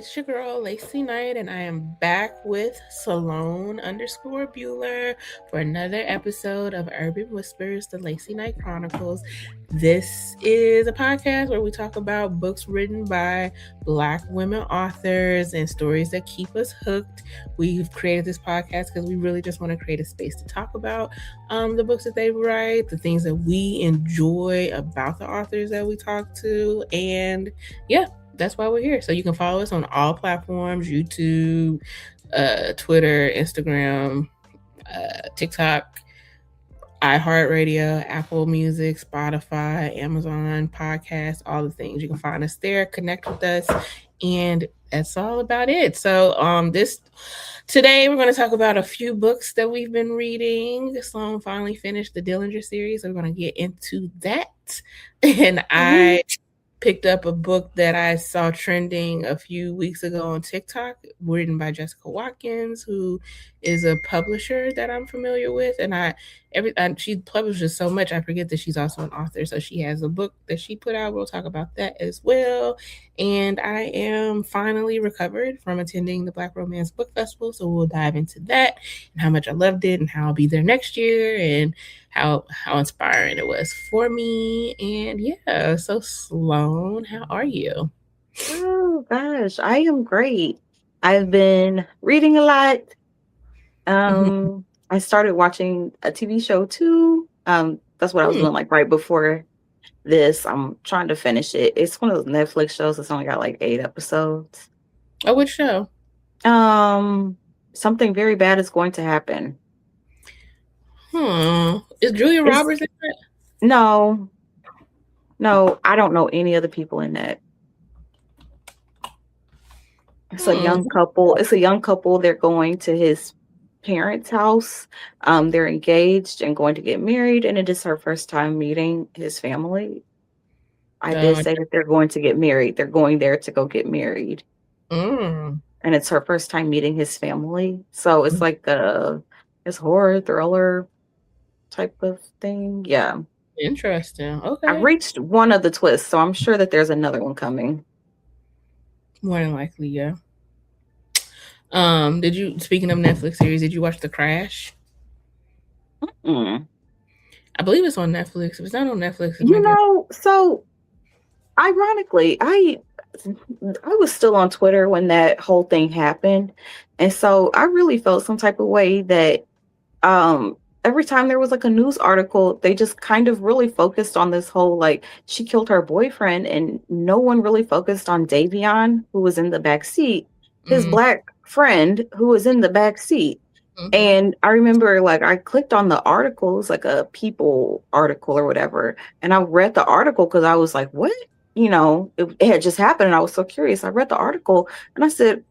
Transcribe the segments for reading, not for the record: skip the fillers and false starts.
It's your girl LaCie Knight, and I am back with Sloan underscore Bueller for another episode of Urban Whispers, the LaCie Knight Chronicles. This is a podcast where we talk about books written by Black women authors and stories that keep us hooked. We've created this podcast because we really just want to create a space to talk about the books that they write, the things that we enjoy about the authors that we talk to, and yeah, that's why we're here. So you can follow us on all platforms: YouTube, Twitter, Instagram, TikTok, iHeartRadio, Apple Music, Spotify, Amazon Podcast, all the things. You can find us there, connect with us, and that's all about it. So today we're going to talk about a few books that we've been reading. Sloan finally finished the Dillinger series, so we're going to get into that. And I picked up a book that I saw trending a few weeks ago on TikTok, written by Jessica Watkins, who is a publisher that I'm familiar with. And she publishes so much, I forget that she's also an author. So she has a book that she put out. We'll talk about that as well. And I am finally recovered from attending the Black Romance Book Festival. So we'll dive into that and how much I loved it and how I'll be there next year and how inspiring it was for me. And yeah, so Sloan, how are you? Oh gosh, I am great. I've been reading a lot. I started watching a TV show too. That's what I was doing like right before this. I'm trying to finish it. It's one of those Netflix shows that's only got like 8 episodes. Oh, which show? Something very bad is going to happen. Is Julia Roberts in it? No, I don't know any other people in that. It's a young couple. It's a young couple. They're going to his parents' house. They're engaged and going to get married, and it is her first time meeting his family. I did say that they're going to get married. They're going there to go get married. And it's her first time meeting his family. So it's like it's horror thriller type of thing. Yeah. Interesting. Okay. I reached one of the twists, so I'm sure that there's another one coming. More than likely, yeah. Speaking of Netflix series, did you watch The Crash? I believe it's on Netflix. If it's not on Netflix, so ironically, I was still on Twitter when that whole thing happened. And so I really felt some type of way that every time there was like a news article, they just kind of really focused on this whole, like, she killed her boyfriend, and no one really focused on Davion, who was in the back seat, his Black friend who was in the back seat. And I remember, like, I clicked on the articles, like a People article or whatever, and I read the article because I was like, what? It had just happened, and I was so curious. I read the article, and I said,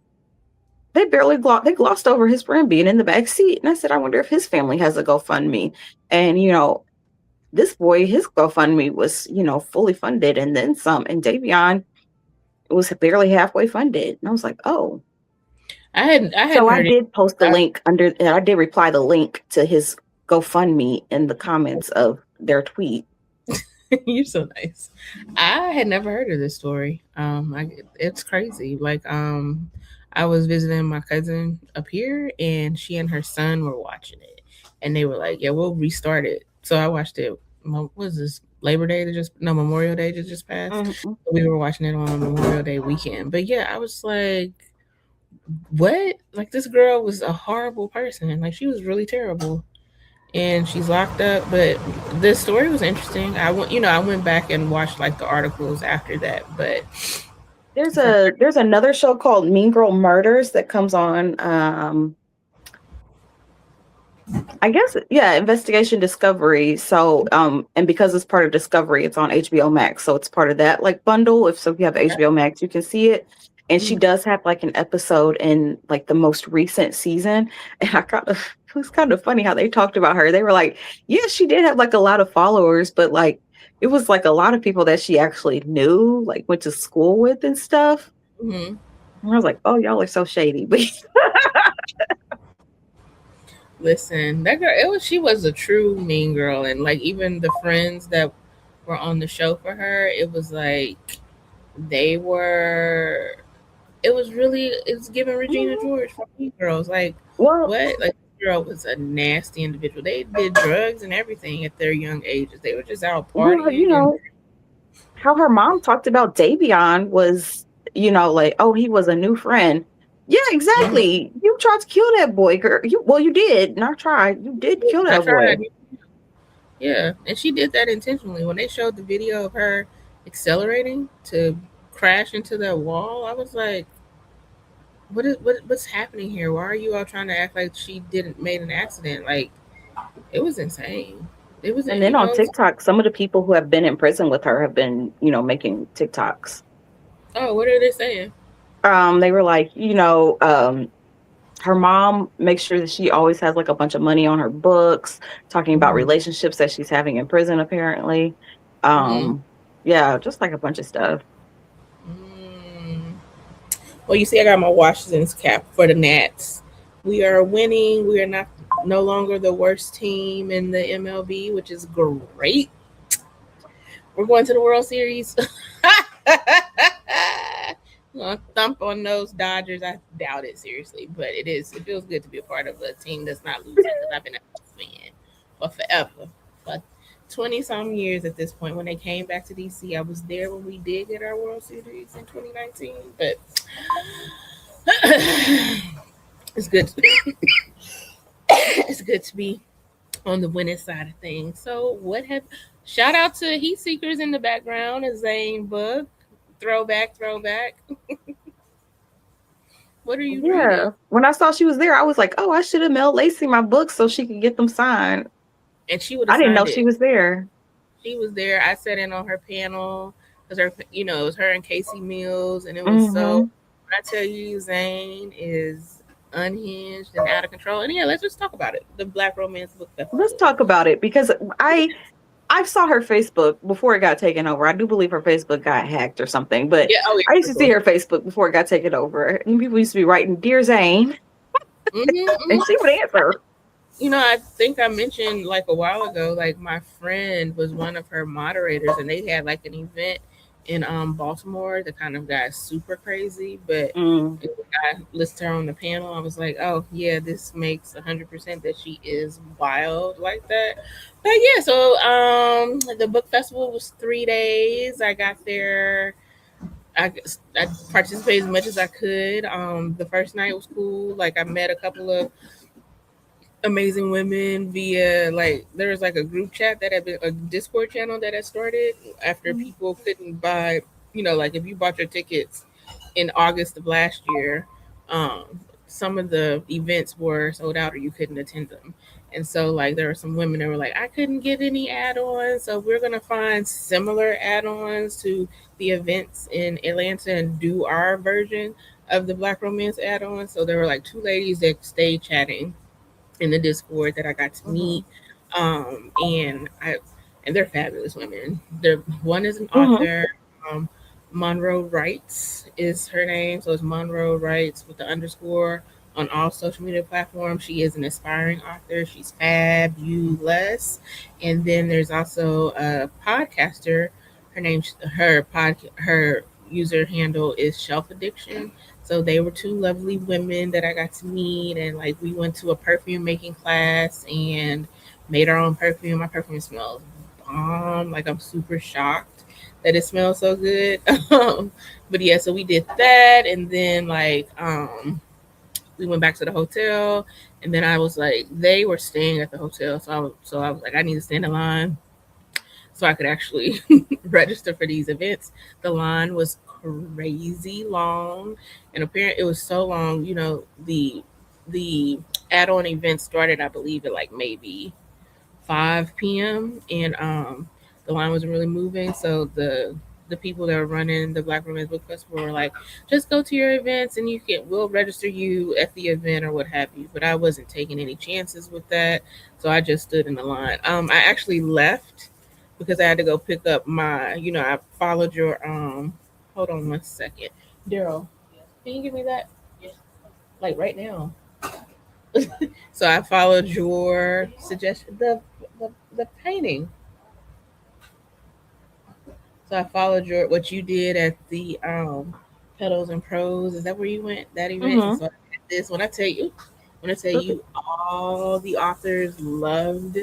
they glossed over his friend being in the back seat. And I said, I wonder if his family has a GoFundMe. And, this boy, his GoFundMe was, fully funded and then some. And Davion was barely halfway funded. And I was like, oh. I did post the link I did reply the link to his GoFundMe in the comments of their tweet. You're so nice. I had never heard of this story. It's crazy. Like, I was visiting my cousin up here, and she and her son were watching it, and they were like, "Yeah, we'll restart it." So I watched it. What was this? Memorial Day just passed. So we were watching it on Memorial Day weekend. But yeah, I was like, "What?" Like, this girl was a horrible person. Like, she was really terrible, and she's locked up. But the story was interesting. I went back and watched like the articles after that, but. There's another show called Mean Girl Murders that comes on, I guess, Investigation Discovery. So, and because it's part of Discovery, it's on HBO Max. So it's part of that like bundle. If you have HBO Max, you can see it. And she does have like an episode in like the most recent season. And it was kind of funny how they talked about her. They were like, yeah, she did have like a lot of followers, but like, it was like a lot of people that she actually knew, like went to school with and stuff. And I was like, oh, y'all are so shady. Listen, that girl, she was a true mean girl. And like, even the friends that were on the show for her, it was like, it's giving Regina Mhm. George from Mean Girls. Like Well, what? Like this girl was a nasty individual. They did drugs and everything at their young ages. They were just out well, partying and how her mom talked about Davion was, like, oh, he was a new friend. Yeah, Mhm. exactly. You tried to kill that boy, girl. You did. Not tried. You did kill I that boy. tried. Yeah, and she did that intentionally. When they showed the video of her accelerating to crash into that wall, I was like, what's happening here? Why are you all trying to act like she didn't made an accident? Like it was insane. It was, And then you on know, TikTok, some of the people who have been in prison with her have been, making TikToks. oh, what are they saying? They were like, her mom makes sure that she always has like a bunch of money on her books, talking about Mm, relationships that she's having in prison, apparently. mm, Yeah, just like a bunch of stuff. mm. Well, you see, I got my Washington's cap for the Nats. We are winning. We are not no longer the worst team in the MLB, which is great. We're going to the World Series. Gonna thump on those Dodgers. I doubt it seriously, but it is. It feels good to be a part of a team that's not losing because I've been a fan for forever, for 20 some years at this point. When they came back to DC, I was there when we did get our World Series in 2019. But it's good. It's good to be on the winning side of things. So, what have shout out to Heat Seekers in the background, a Zane book, throwback, throwback. What are you reading? Yeah. When I saw she was there, I was like, oh, I should have mailed LaCie my books so she could get them signed. And she would have I didn't know signed she it. was there. She was there. I sat in on her panel because it was her and Casey Mills, and it was so. Hmm. When I tell you, Zane is unhinged and out of control. And yeah, let's just talk about it. The Black Romance Book Let's Festival. talk about it because I saw her Facebook before it got taken over. I do believe her Facebook got hacked or something, but Yeah. Oh I yeah, used for to see sure. her Facebook before it got taken over. And people used to be writing "Dear Zane," and she Mm-hmm. would answer. I think I mentioned like a while ago, like my friend was one of her moderators, and they had like an event in Baltimore that kind of got super crazy. But Mm. I listed her on the panel. I was like, oh yeah, this makes 100% that she is wild like that. But yeah, so the book festival was 3 days. I got there. I participated as much as I could. The first night was cool. Like I met a couple of amazing women via like there was like a group chat that had been a Discord channel that had started after people couldn't buy, like if you bought your tickets in August of last year, um some of the events were sold out or you couldn't attend them. And so like there were some women that were like, I couldn't get any add-ons, so we're gonna find similar add-ons to the events in Atlanta and do our version of the Black Romance add-on. So there were like two ladies that stayed chatting in the Discord that I got to Mm-hmm. meet. And they're fabulous women. One is an Mm-hmm. author. Um, Monroe Writes is her name, so it's Monroe Writes with the underscore on all social media platforms. She is an aspiring author. She's fabulous. And then there's also a podcaster. Her name, her user handle is Shelf Addiction. So they were two lovely women that I got to meet, and like we went to a perfume making class and made our own perfume. My perfume smells bomb. Like I'm super shocked that it smells so good. But yeah, so we did that, and then we went back to the hotel, and then I was like, they were staying at the hotel, so I was like, I need to stand in line so I could actually register for these events. The line was crazy long, and apparently it was so long. The add-on event started, I believe, at like maybe 5 p.m. and the line wasn't really moving. So the people that were running the Black Women's Book Festival were like, just go to your events and we'll register you at the event or what have you. But I wasn't taking any chances with that, so I just stood in the line. I actually left because I had to go pick up I followed your hold on 1 second. Daryl, can you give me that? Like right now. So I followed your suggestion, the painting. So I followed what you did at the Petals and Prose. Is that where you went? That event? And Mm-hmm. so I had this. When I tell you, all the authors loved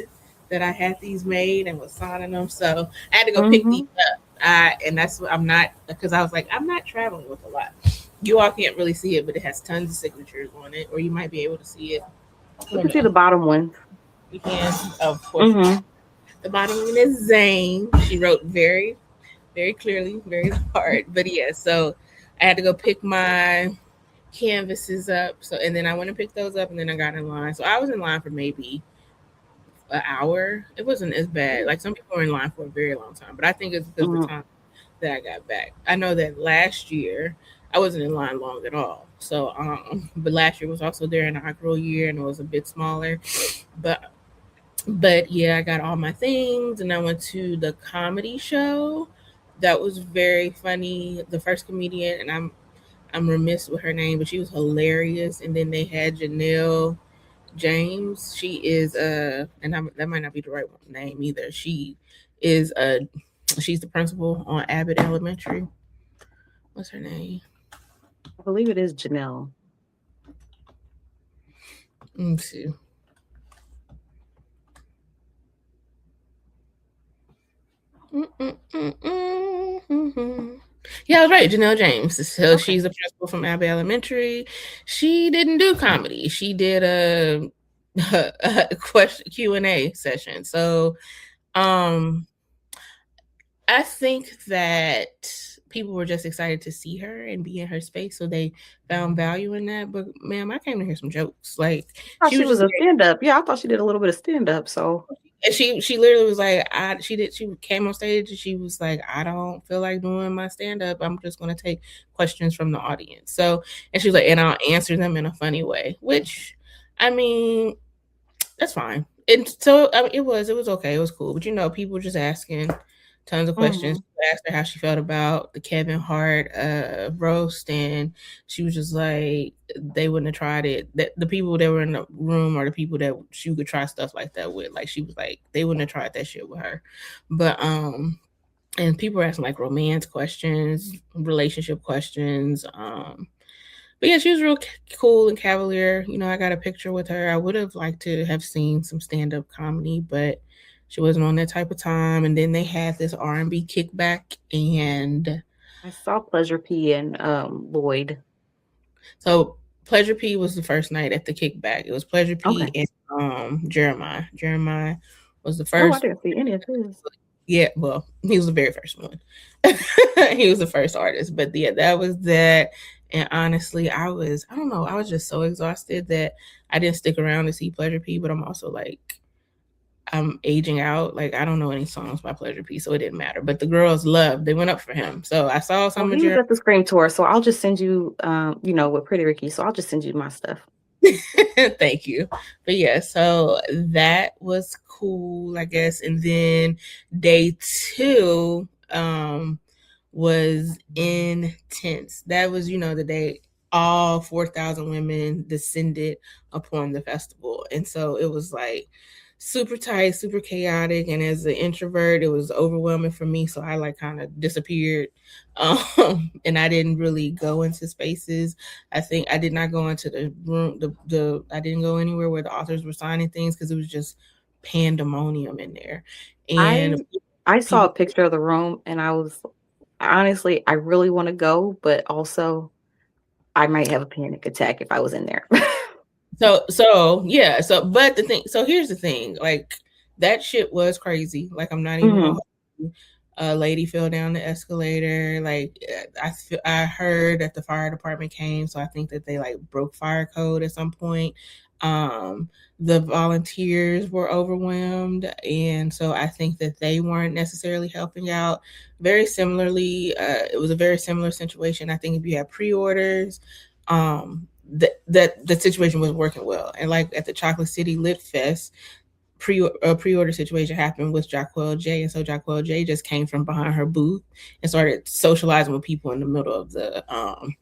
that I had these made and was signing them. So I had to go pick these Mm-hmm. up. And that's what I'm not, because I was like, I'm not traveling with a lot. You all can't really see it, but it has tons of signatures on it, or you might be able to see it. I You don't can see know. the bottom one. You can, of course, you can. Mm-hmm. The bottom one is Zane. She wrote very, very clearly, very hard. But yeah, so I had to go pick my canvases up. So and then I went and picked those up, and then I got in line. So I was in line for maybe an hour. It wasn't as bad. Like some people were in line for a very long time, but I think it's because of the Mm-hmm. time that I got back. I know that last year I wasn't in line long at all. So but last year was also their inaugural year and it was a bit smaller. But yeah, I got all my things and I went to the comedy show. That was very funny. The first comedian, and I'm remiss with her name, but she was hilarious. And then they had Janelle James. She is and that might not be the right name either. Is she's the principal on Abbott Elementary. What's her name? I believe it is Janelle. Let me see. Yeah, I was right. Janelle James. So Okay. she's a principal from Abbott Elementary. She didn't do comedy. She did a question Q&A session. So um I think that people were just excited to see her and be in her space, so they found value in that. But ma'am, I came to hear some jokes. Like I thought she she was was just a stand-up. Yeah, I thought she did a little bit of stand-up. So and she literally was like, she came on stage and she was like, I don't feel like doing my stand up. I'm just gonna take questions from the audience. So and she was like, and I'll answer them in a funny way, which I mean, that's fine. And so I mean, it was okay. It was cool. But people just asking tons of questions. mm-hmm. Asked her how she felt about the Kevin Hart roast, and she was just like they wouldn't have tried it. That the people that were in the room or the people that she could try stuff like that with, like she was like they wouldn't have tried that shit with her. But and people were asking like romance questions, relationship questions. But yeah, she was real cool and cavalier. I got a picture with her. I would have liked to have seen some stand up comedy, but she wasn't on that type of time. And then they had this R&B kickback, and I saw Pleasure P and Lloyd. so Pleasure P was the first night at the kickback. It was Pleasure P Okay. and Jeremiah. Jeremiah was the Oh, I first. didn't see any of his. Yeah, well, he was the very first one. He was the first artist, but yeah, that was that. And honestly, I don't know, I was just so exhausted that I didn't stick around to see Pleasure P. But I'm also like, I'm aging out. Like, I don't know any songs by Pleasure P, so it didn't matter. But the girls loved. They went up for him. So I saw Well, some of he was your. at the Scream tour, so I'll just send you, with Pretty Ricky. So I'll just send you my stuff. Thank you. But yeah, so that was cool, I guess. And then day two was intense. That was, the day all 4,000 women descended upon the festival. And so it was like super tight, super chaotic. And as an introvert, it was overwhelming for me. So I like kind of disappeared. And I didn't really go into spaces. I think I did not go into the room. I didn't go anywhere where the authors were signing things because it was just pandemonium in there, and I I saw people. a picture of the room, and I was honestly, I really want to go, but also I might have a panic attack if I was in there. So yeah. So but the thing. So here's the thing. Like that shit was crazy. Like I'm not even gonna. hmm Hold you. A lady fell down the escalator. Like I heard that the fire department came, so I think that they like broke fire code at some point. Um, the volunteers were overwhelmed, and so I think that they weren't necessarily helping out. Very similarly, it was a very similar situation. I think if you had pre-orders, that the situation was working well. And like at the Chocolate City Lit Fest, pre-order situation happened with Jacquel J, and so Jacquel J just came from behind her booth and started socializing with people in the middle of the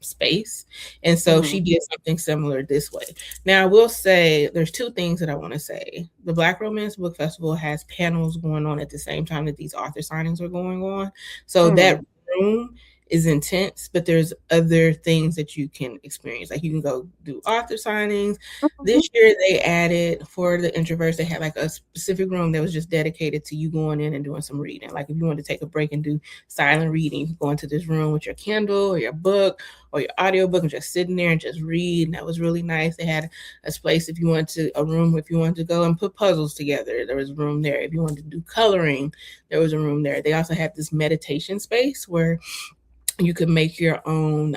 space, and so she hmm did something similar this way. Now, I will say there's two things that I want to say. The Black Romance Book Festival has panels going on at the same time that these author signings are going on, so that hmm room is intense, but there's other things that you can experience. Like you can go do author signings. Mhm. This year they added for the introverts, they had like a specific room that was just dedicated to you going in and doing some reading. Like if you want to take a break and do silent reading, you can go into this room with your Kindle or your book or your audiobook and just sitting there and just read. And that was really nice. They had a space if you wanted to, a room if you wanted to go and put puzzles together. There was a room there. If you wanted to do coloring, there was a room there. They also had this meditation space where you could make your own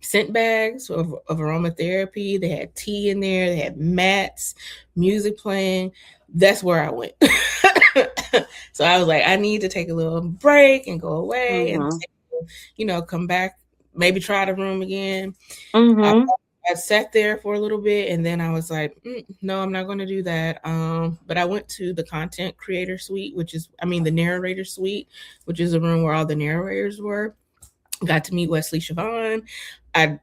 scent bags of aromatherapy. They had tea in there. They had mats, music playing. That's where I went. So I was like, I need to take a little break and go away and, Mhm. come back, maybe try the room again. I, Mhm. I sat there for a little bit and then I was like, no, I'm not going to do that. But I went to the content creator suite, the narrator suite, which is a room where all the narrators were. Got to meet Wesley Siobhan. I've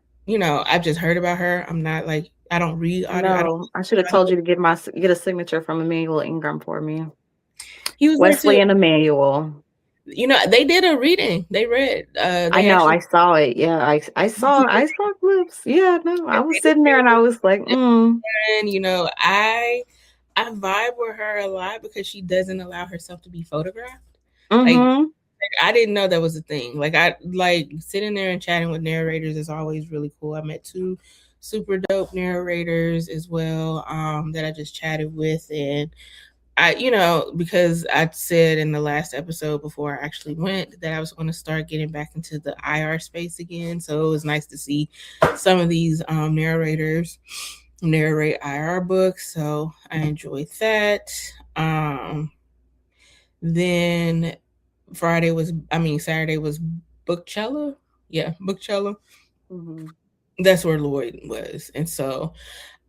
just heard about her. I'm not like, I don't read audio. I don't. No, I should have told you to get a signature from Emmanuel Ingram for me. He was there too. Wesley and Emmanuel. They did a reading. They read. I They know, actually I saw it. Yeah, I saw clips. Yeah, no, I was they did sitting there and I was like, and I vibe with her a lot because she doesn't allow herself to be photographed. Like mm-hmm, I didn't know that was a thing. Like I like sitting there and chatting with narrators is always really cool. I met two super dope narrators as well that I just chatted with, and because I said in the last episode before I actually went that I was going to start getting back into the IR space again. So it was nice to see some of these narrators narrate IR books. So I enjoyed that. Then Saturday was Bookchella. Yeah, Bookchella. mm-hmm. That's where Lloyd was. And so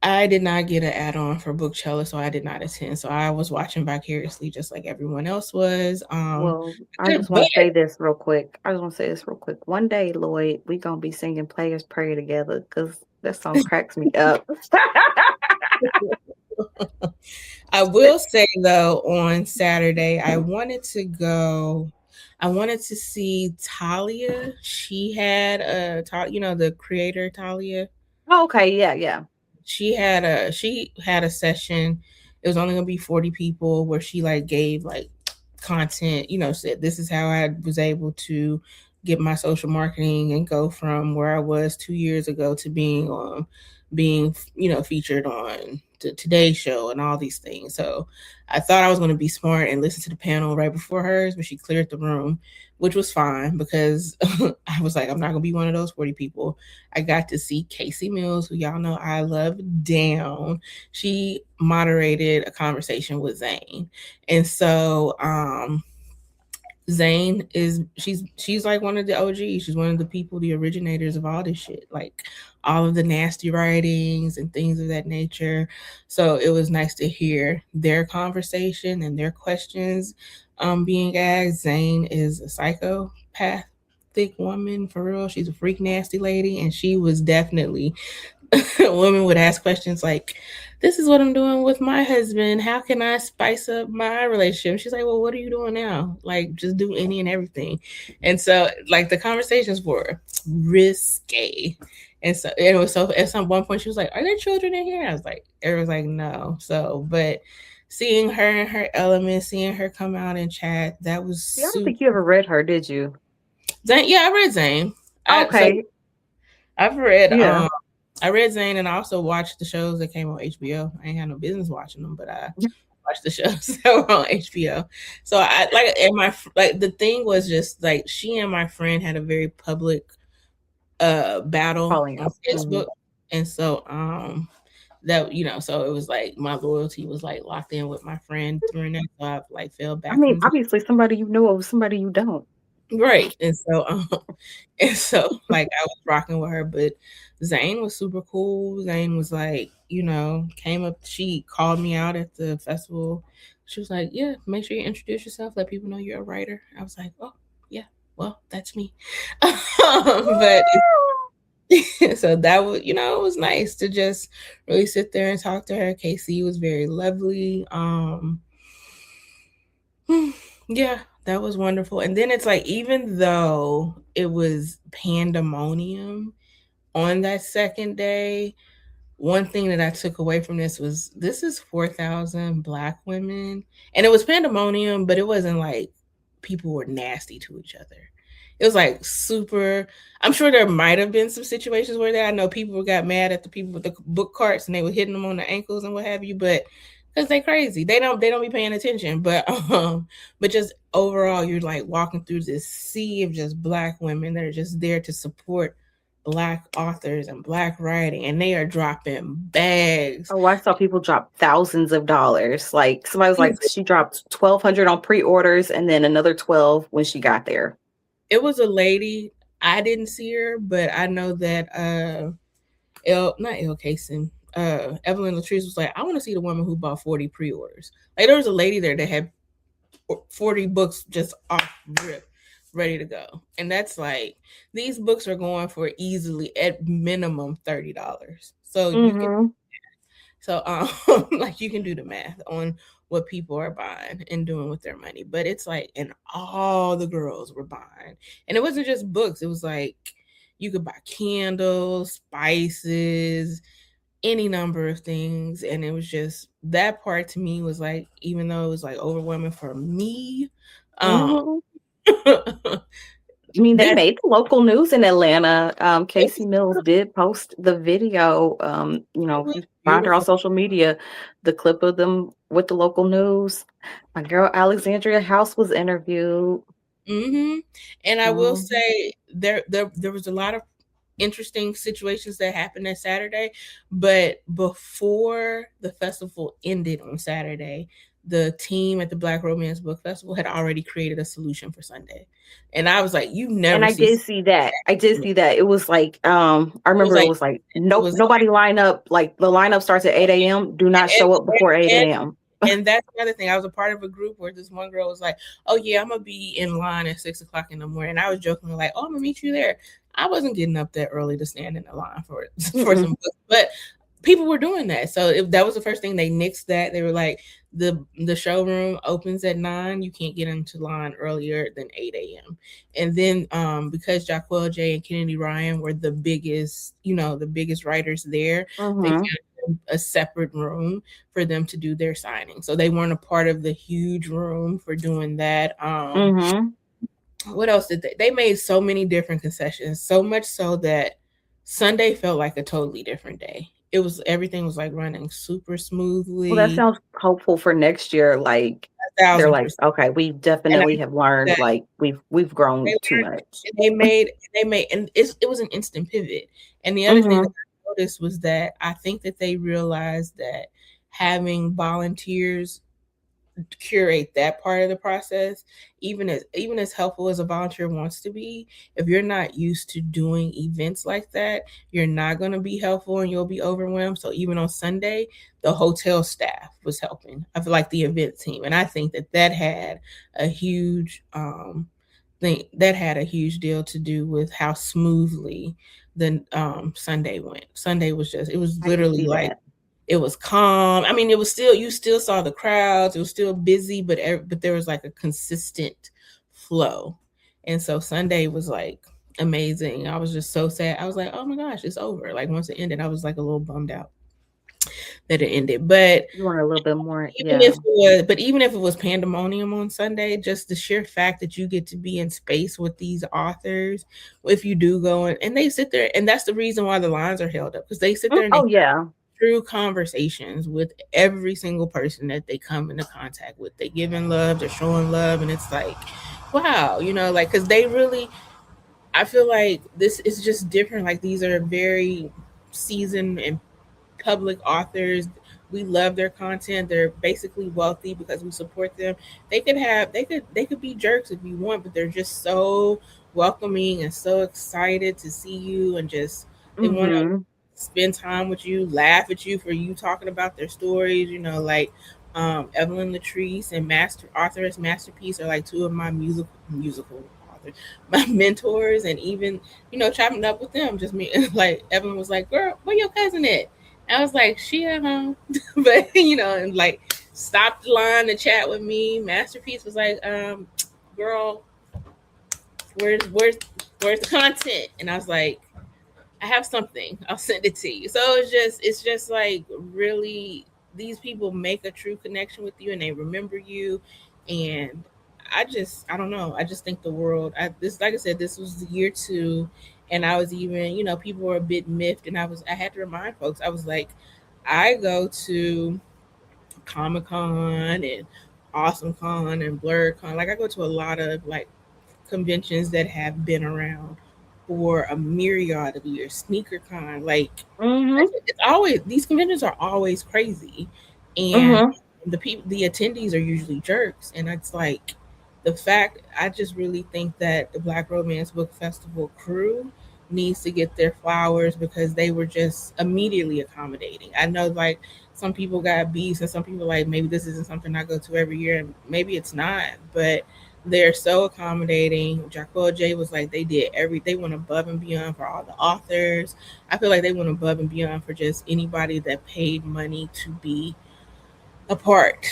I did not get an add on for Bookchella, so I did not attend. So I was watching vicariously just like everyone else was. Well, I just But want to say this real quick. One day, Lloyd, we gonna be singing "Players Pray" together because that song cracks me up. I will say though, on Saturday, I wanted to see Talia. She had the creator Talia. Oh, okay, yeah, yeah. She had a session. It was only gonna be 40 people where she like gave like content, said this is how I was able to get my social marketing and go from where I was 2 years ago to being featured on the Today Show and all these things. So I thought I was going to be smart and listen to the panel right before hers, but she cleared the room, which was fine because I was like, I'm not going to be one of those 40 people. I got to see Casey Mills, who y'all know I love down. She moderated a conversation with Zane. And so Zane she's like one of the OGs. She's one of the people, the originators of all this shit, like all of the nasty writings and things of that nature. So it was nice to hear their conversation and their questions being asked. Zane is a psychopath thick woman for real. She's a freak nasty lady, and she was definitely women would ask questions like, this is what I'm doing with my husband. How can I spice up my relationship? She's like, well, what are you doing now? Like, just do any and everything. And so, like, the conversations were risque. And so, it was so, at some one point, she was like, are there children in here? I was like, everyone's like, no. So, but seeing her in her element, seeing her come out and chat, that was See, I don't super. think you ever read her, did you? Zane, yeah, I read Zane. So Okay, I've read yeah. I read Zane and I also watched the shows that came on HBO. I ain't had no business watching them, but I watched the shows that were on HBO. So I like, and the thing was just like she and my friend had a very public battle Falling on out. Facebook. And so that so it was like my loyalty was like locked in with my friend during that. So I like fell I back mean, from obviously, somebody you know of somebody you don't. right. And so like I was rocking with her, but Zane was super cool. Zane was like, came up, she called me out at the festival. She was like, yeah, make sure you introduce yourself, let people know you're a writer. I was like, oh yeah, well, that's me. But so that was, it was nice to just really sit there and talk to her. Casey was very lovely. Yeah, That was wonderful. And then it's like, even though it was pandemonium on that second day, one thing that I took away from this is 4,000 Black women. And it was pandemonium, but it wasn't like people were nasty to each other. It was like super. I'm sure there might have been some situations where I know people got mad at the people with the book carts and they were hitting them on the ankles and what have you, but because they crazy, they don't be paying attention. But just overall, you're like walking through this sea of just Black women that are just there to support Black authors and Black writing, and they are dropping bags. Oh, I saw people drop thousands of dollars. Like somebody was like, she dropped 1,200 on pre-orders and then another 12 when she got there. It was a lady. I didn't see her, but I know that Casey, Evelyn Latrice was like, I want to see the woman who bought 40 pre-orders. Like there was a lady there that had 40 books just off rip, ready to go. And that's like, these books are going for easily at minimum $30. So you can like you can do the math on what people are buying and doing with their money. But it's like, and all the girls were buying. And it wasn't just books. It was like you could buy candles, spices, any number of things. And it was just, that part to me was like, even though it was like overwhelming for me, I mean, they made the local news in Atlanta. Casey Mills did post the video. If you find her on social media, the clip of them with the local news. My girl Alexandria House was interviewed. And I will say there was a lot of interesting situations that happened that Saturday, but before the festival ended on Saturday, the team at the Black Romance Book Festival had already created a solution for Sunday. And I was like, you never. And I did see that. It was like, I remember it was like, nobody line up. Like the lineup starts at 8 a.m. Do not show up before 8 a.m. And that's another thing. I was a part of a group where this one girl was like, oh yeah, I'm going to be in line at 6 o'clock in the morning. And I was joking like, oh, I'm going to meet you there. I wasn't getting up that early to stand in the line for some books, but people were doing that. So if that was the first thing, they nixed that. They were like, the showroom opens at 9. You can't get into line earlier than 8 a.m. And then because Jaquel J and Kennedy Ryan were the biggest writers there, they found a separate room for them to do their signing. So they weren't a part of the huge room for doing that. What else did they made so many different concessions, so much so that Sunday felt like a totally different day. Everything was like running super smoothly. Well, that sounds hopeful for next year. Like they're like, okay, we definitely have learned. Like we've grown too much. They made, and it was an instant pivot. And the other thing that I noticed was that I think that they realized that having volunteers curate that part of the process, even as helpful as a volunteer wants to be, if you're not used to doing events like that, you're not going to be helpful and you'll be overwhelmed. So even on Sunday, the hotel staff was helping. I feel like the event team, and I think that had a huge deal to do with how smoothly the Sunday went. Sunday was just, it was literally like that. It was calm. I mean, you still saw the crowds. It was still busy, but there was like a consistent flow. And so Sunday was like amazing. I was just so sad. I was like, oh my gosh, it's over. Like once it ended, I was like a little bummed out that it ended. But you want a little bit more. Even if it was pandemonium on Sunday, just the sheer fact that you get to be in space with these authors, if you do go and they sit there, and that's the reason why the lines are held up, because they sit there and through conversations with every single person that they come into contact with. They giving love, they're showing love, and it's like, wow, like, because they really, I feel like this is just different. Like these are very seasoned and public authors. We love their content. They're basically wealthy because we support them. They could be jerks if you want, but they're just so welcoming and so excited to see you, and just they want to spend time with you, laugh at you for you talking about their stories. Like Evelyn Latrice and authoress Masterpiece are like two of my musical authors, my mentors, and even chopping up with them. Just me, like Evelyn was like, "Girl, where your cousin at?" I was like, "She at home," but and like stopped the line to chat with me. Masterpiece was like, girl, where's the content? And I was like, I have something. I'll send it to you. So it's just like really these people make a true connection with you and they remember you. And I don't know. I just think the world this like I said, this was the year two, and I was even, people were a bit miffed, and I had to remind folks, I was like, I go to Comic Con and Awesome Con and Blur Con. Like I go to a lot of like conventions that have been around for a myriad of years. Sneaker Con, like Mhm. it's always these conventions are always crazy, and Mhm. the attendees are usually jerks, and it's like the fact I just really think that the Black Romance Book Festival crew needs to get their flowers because they were just immediately accommodating. I know like some people got beefs and some people like maybe this isn't something I go to every year and maybe it's not, but they're so accommodating. Jacquel J was like they went above and beyond for all the authors. I feel like they went above and beyond for just anybody that paid money to be a part.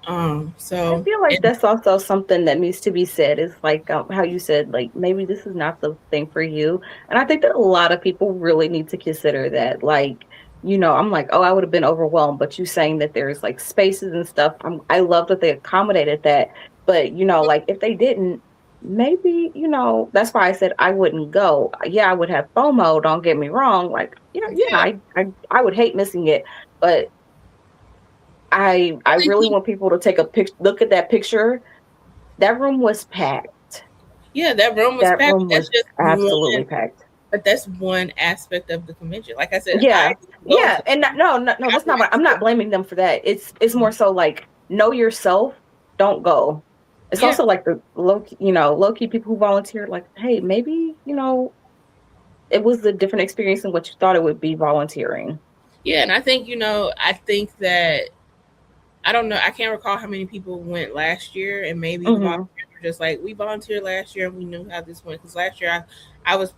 I So feel like and that's also something that needs to be said. Is like how you said, like maybe this is not the thing for you, and I think that a lot of people really need to consider that. Like, I'm like, oh, I would have been overwhelmed, but you saying that there's like spaces and stuff. I love that they accommodated that, but like if they didn't, maybe that's why I said I wouldn't go. Yeah, I would have FOMO. Don't get me wrong. Like, yeah, yeah, I would hate missing it, but I I think really want people to take a look at that picture. That room was packed. yeah, that room was That packed. room That's was just absolutely one, packed. but that's one aspect of the convention. Like I said, I Yeah. didn't go Yeah, to. and no, no, no, I that's not what went I'm to. not blaming them for that. It's more so like know yourself, don't go. It's Yeah, also like the low key people who volunteer like, hey, maybe, it was a different experience than what you thought it would be volunteering. yeah, and I think that I don't know. I can't recall how many people went last year, and maybe the Mhm. volunteers were just like, we volunteered last year and we knew how this went. Because last year I was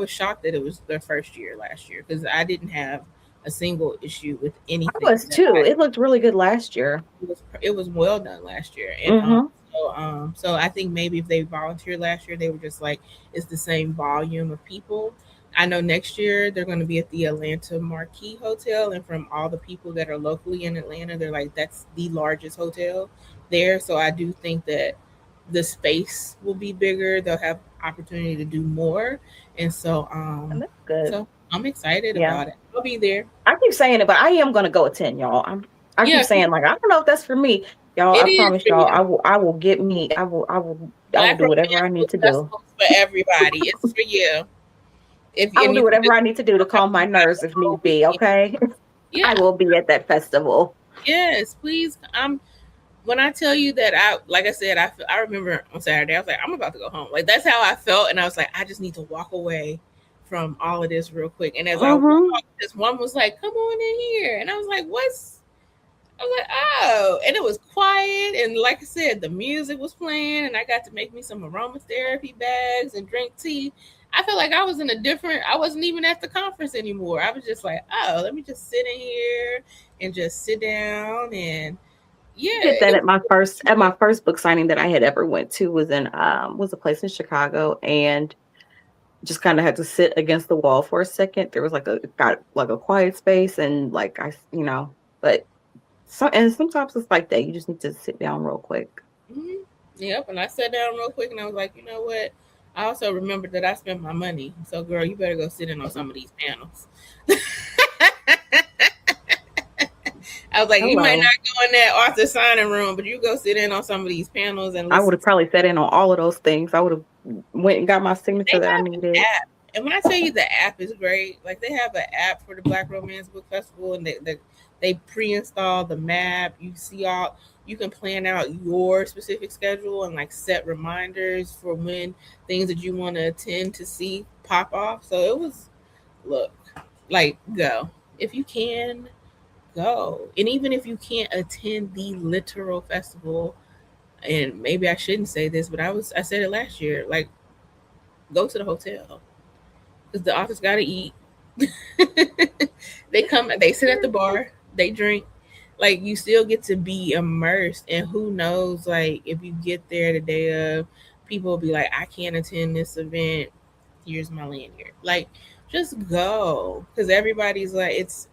shocked that it was their first year last year because I didn't have a single issue with I anything was that too. I It looked really good last year. it was well done last year, and Mhm. so I think maybe if they volunteered last year, they were just like it's the same volume of people. I know next year they're going to be at the Atlanta Marquis Hotel, and from all the people that are locally in Atlanta, they're like that's the largest hotel there. So I do think that the space will be bigger. They'll have opportunity to do more, and And that's good. so I'm excited Yeah. about it. I'll be there. I keep saying it, but I am gonna go attend, y'all. I keep Yeah, saying like I don't know if that's for me, y'all. it I is promise for y'all, you. I will get me. I will Black do whatever Romance I need Book to do. Festival is for everybody. It's for you. If I and will do you can whatever just I need to do to don't have calm to my drive nerves the if whole need be. weekend. Okay, I Yeah. will be at that festival. Yes, please. When I tell you that like I said, I remember on Saturday I was like I'm about to go home. Like that's how I felt, and I was like I just need to walk away from all of this real quick. And as I Mm-hmm. walked, this one was like, "Come on in here," and I was like, "What's?" I was like, "Oh," and it was quiet, and like I said, the music was playing, and I got to make me some aromatherapy bags and drink tea. I felt like I was in a different. I wasn't even at the conference anymore. I was just like, "Oh, let me just sit in here and just sit down." And I yeah, did that it at was my first book signing that I had ever went to was a place in Chicago, and just kind of had to sit against the wall for a second. There was like got like a quiet space, and like but sometimes it's like that. You just need to sit down real quick. mhm. Yep. And I sat down real quick, and I was like, you know what? I also remembered that I spent my money. So, girl, you better go sit in on some of these panels. I was like, you might Hello. not go in that author signing room, but you go sit in on some of these panels and I would listen have to. probably sat in on all of those things. I would have went and got my They signature that I have an needed. app, and when I tell you the app is great, like they have an app for the Black Romance Book Festival, and they pre-install the map. You see all you can plan out your specific schedule and like set reminders for when things that you want to attend to see pop off. So it was look like go if you can go, and even if you can't attend the literal festival, and maybe I shouldn't say this, but I said it last year, like go to the hotel because the authors got to eat. They come, they sit at the bar, they drink, like you still get to be immersed, and who knows, like if you get there the day of, people will be like, I can't attend this event, here's my lanyard. Like, just go, because everybody's like, it's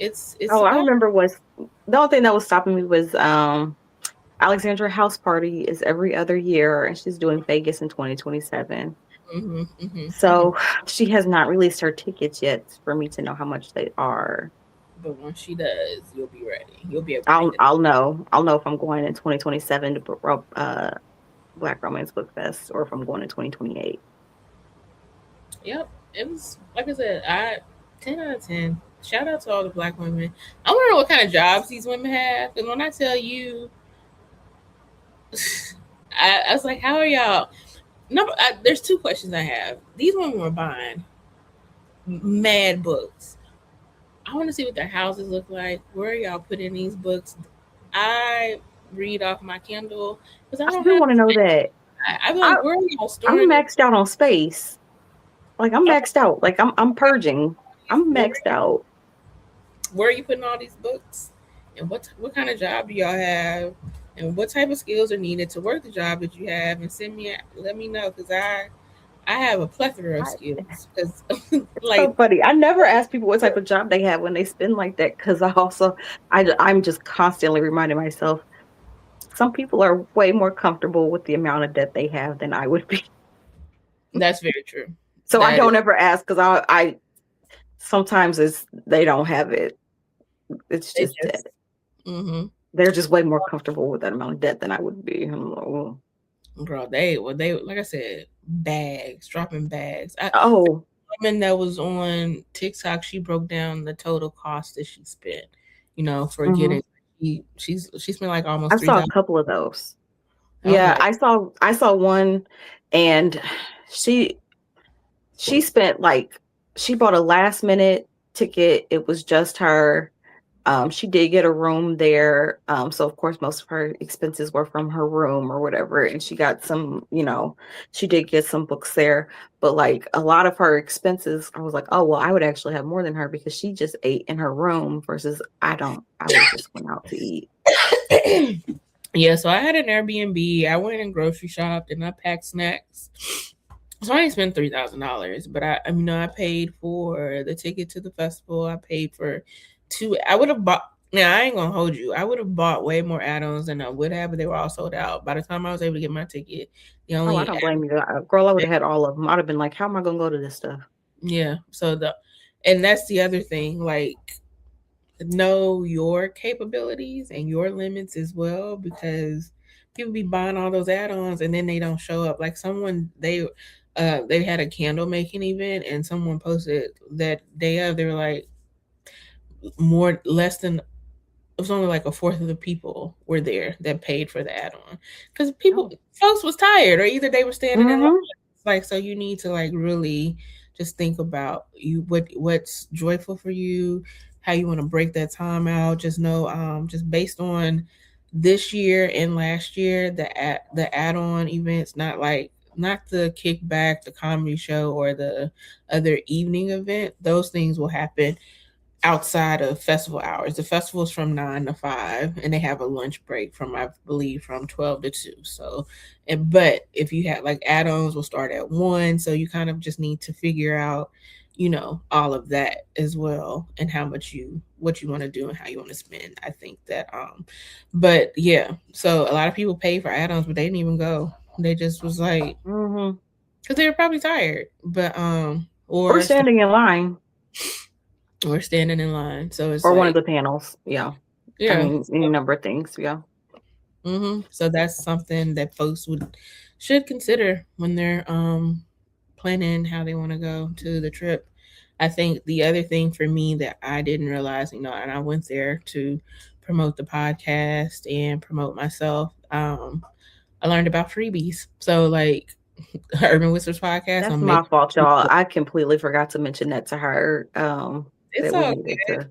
Oh, I supposed. remember was the only thing that was stopping me was Alexandra House Party is every other year, and she's doing Vegas in 2027. Hmm, hmm, hmm. So she has not released her tickets yet for me to know how much they are. But once she does, you'll be ready, you'll be able to make it. I'll know if I'm going in 2027 to Black Romance Book Fest or if I'm going in 2028. Yep, it was like I said, I 10 out of 10. Shout out to all the Black women. I wonder what kind of jobs these women have. Because when I tell you, I was like, how are y'all? No, there's two questions I have. These women were buying mad books. I want to see what their houses look like. Where are y'all putting these books? I read off my Kindle because I I don't do have. want to know that. I'm I like, where are y'all I'm storing these? maxed out on space. Like I'm maxed out. Like I'm purging. I'm Where, maxed out. where are you putting all these books? And what kind of job do y'all have? And what type of skills are needed to work the job that you have? And let me know, because I have a plethora of I, skills. Because it's like so funny. I never ask people what type of job they have when they spend like that because I'm just constantly reminding myself some people are way more comfortable with the amount of debt they have than I would be. that's very true. So I That is don't ever ask because I sometimes it's they don't have it. It's they just debt. just. Mm-hmm. They're just way more comfortable with that amount of debt than I would be. I'm like, oh, Girl, they like I said, bags, dropping bags. oh, Woman that was on TikTok, she broke down the total cost that she spent, for mhm. getting. She spent like I almost three saw a thousand. couple of those. I was Yeah, like, I saw one, and she she spent like she bought a last minute ticket. It was just her. She did get a room there. So of course most of her expenses were from her room or whatever. And she got some, she did get some books there. But like a lot of her expenses, I was like, oh well, I would actually have more than her because she just ate in her room versus I don't. I would have just went out to eat. yeah. So I had an Airbnb. I went and grocery shopped and I packed snacks. So I didn't spend $3,000, but I paid for the ticket to the festival. I paid for two. I would have bought. Now I ain't gonna hold you. I would have bought way more add-ons than I would have, but they were all sold out. By the time I was able to get my ticket, the Oh, I only don't blame you. Girl, I would have had all of them. I'd have been like, how am I gonna go to this stuff? yeah. And that's the other thing. Like, know your capabilities and your limits as well, because people be buying all those add-ons and then they don't show up. Like they had a candle making event and someone posted that day of, they were like, more less than, it was only like a fourth of the people were there that paid for the add-on, because Oh. folks was tired, or either they were standing in line. Mm-hmm. Like, so you need to like really just think about what's joyful for you, how you want to break that time out. Just know, just based on this year and last year, the add-on events, not the kickback, the comedy show, or the other evening event, those things will happen outside of festival hours. The festival's from 9 to 5, and they have a lunch break from, I believe, from 12 to 2. So, but if you have like add-ons, will start at 1. So you kind of just need to figure out, all of that as well, and what you want to do and how you want to spend. I think that, but yeah. So a lot of people pay for add-ons, but they didn't even go. They just was like, Mm-hmm. because they were probably tired, but Or standing in line or standing in line. So it's or one of like, the panels. Yeah. I yeah. mean, any number of things. Yeah. So that's something that folks should consider when they're planning how they want to go to the trip. I think the other thing for me that I didn't realize, and I went there to promote the podcast and promote myself. I learned about freebies. So like Urban Whispers podcast That's on my make. fault, y'all. I completely forgot to mention that to her. It's That we all needed good. to.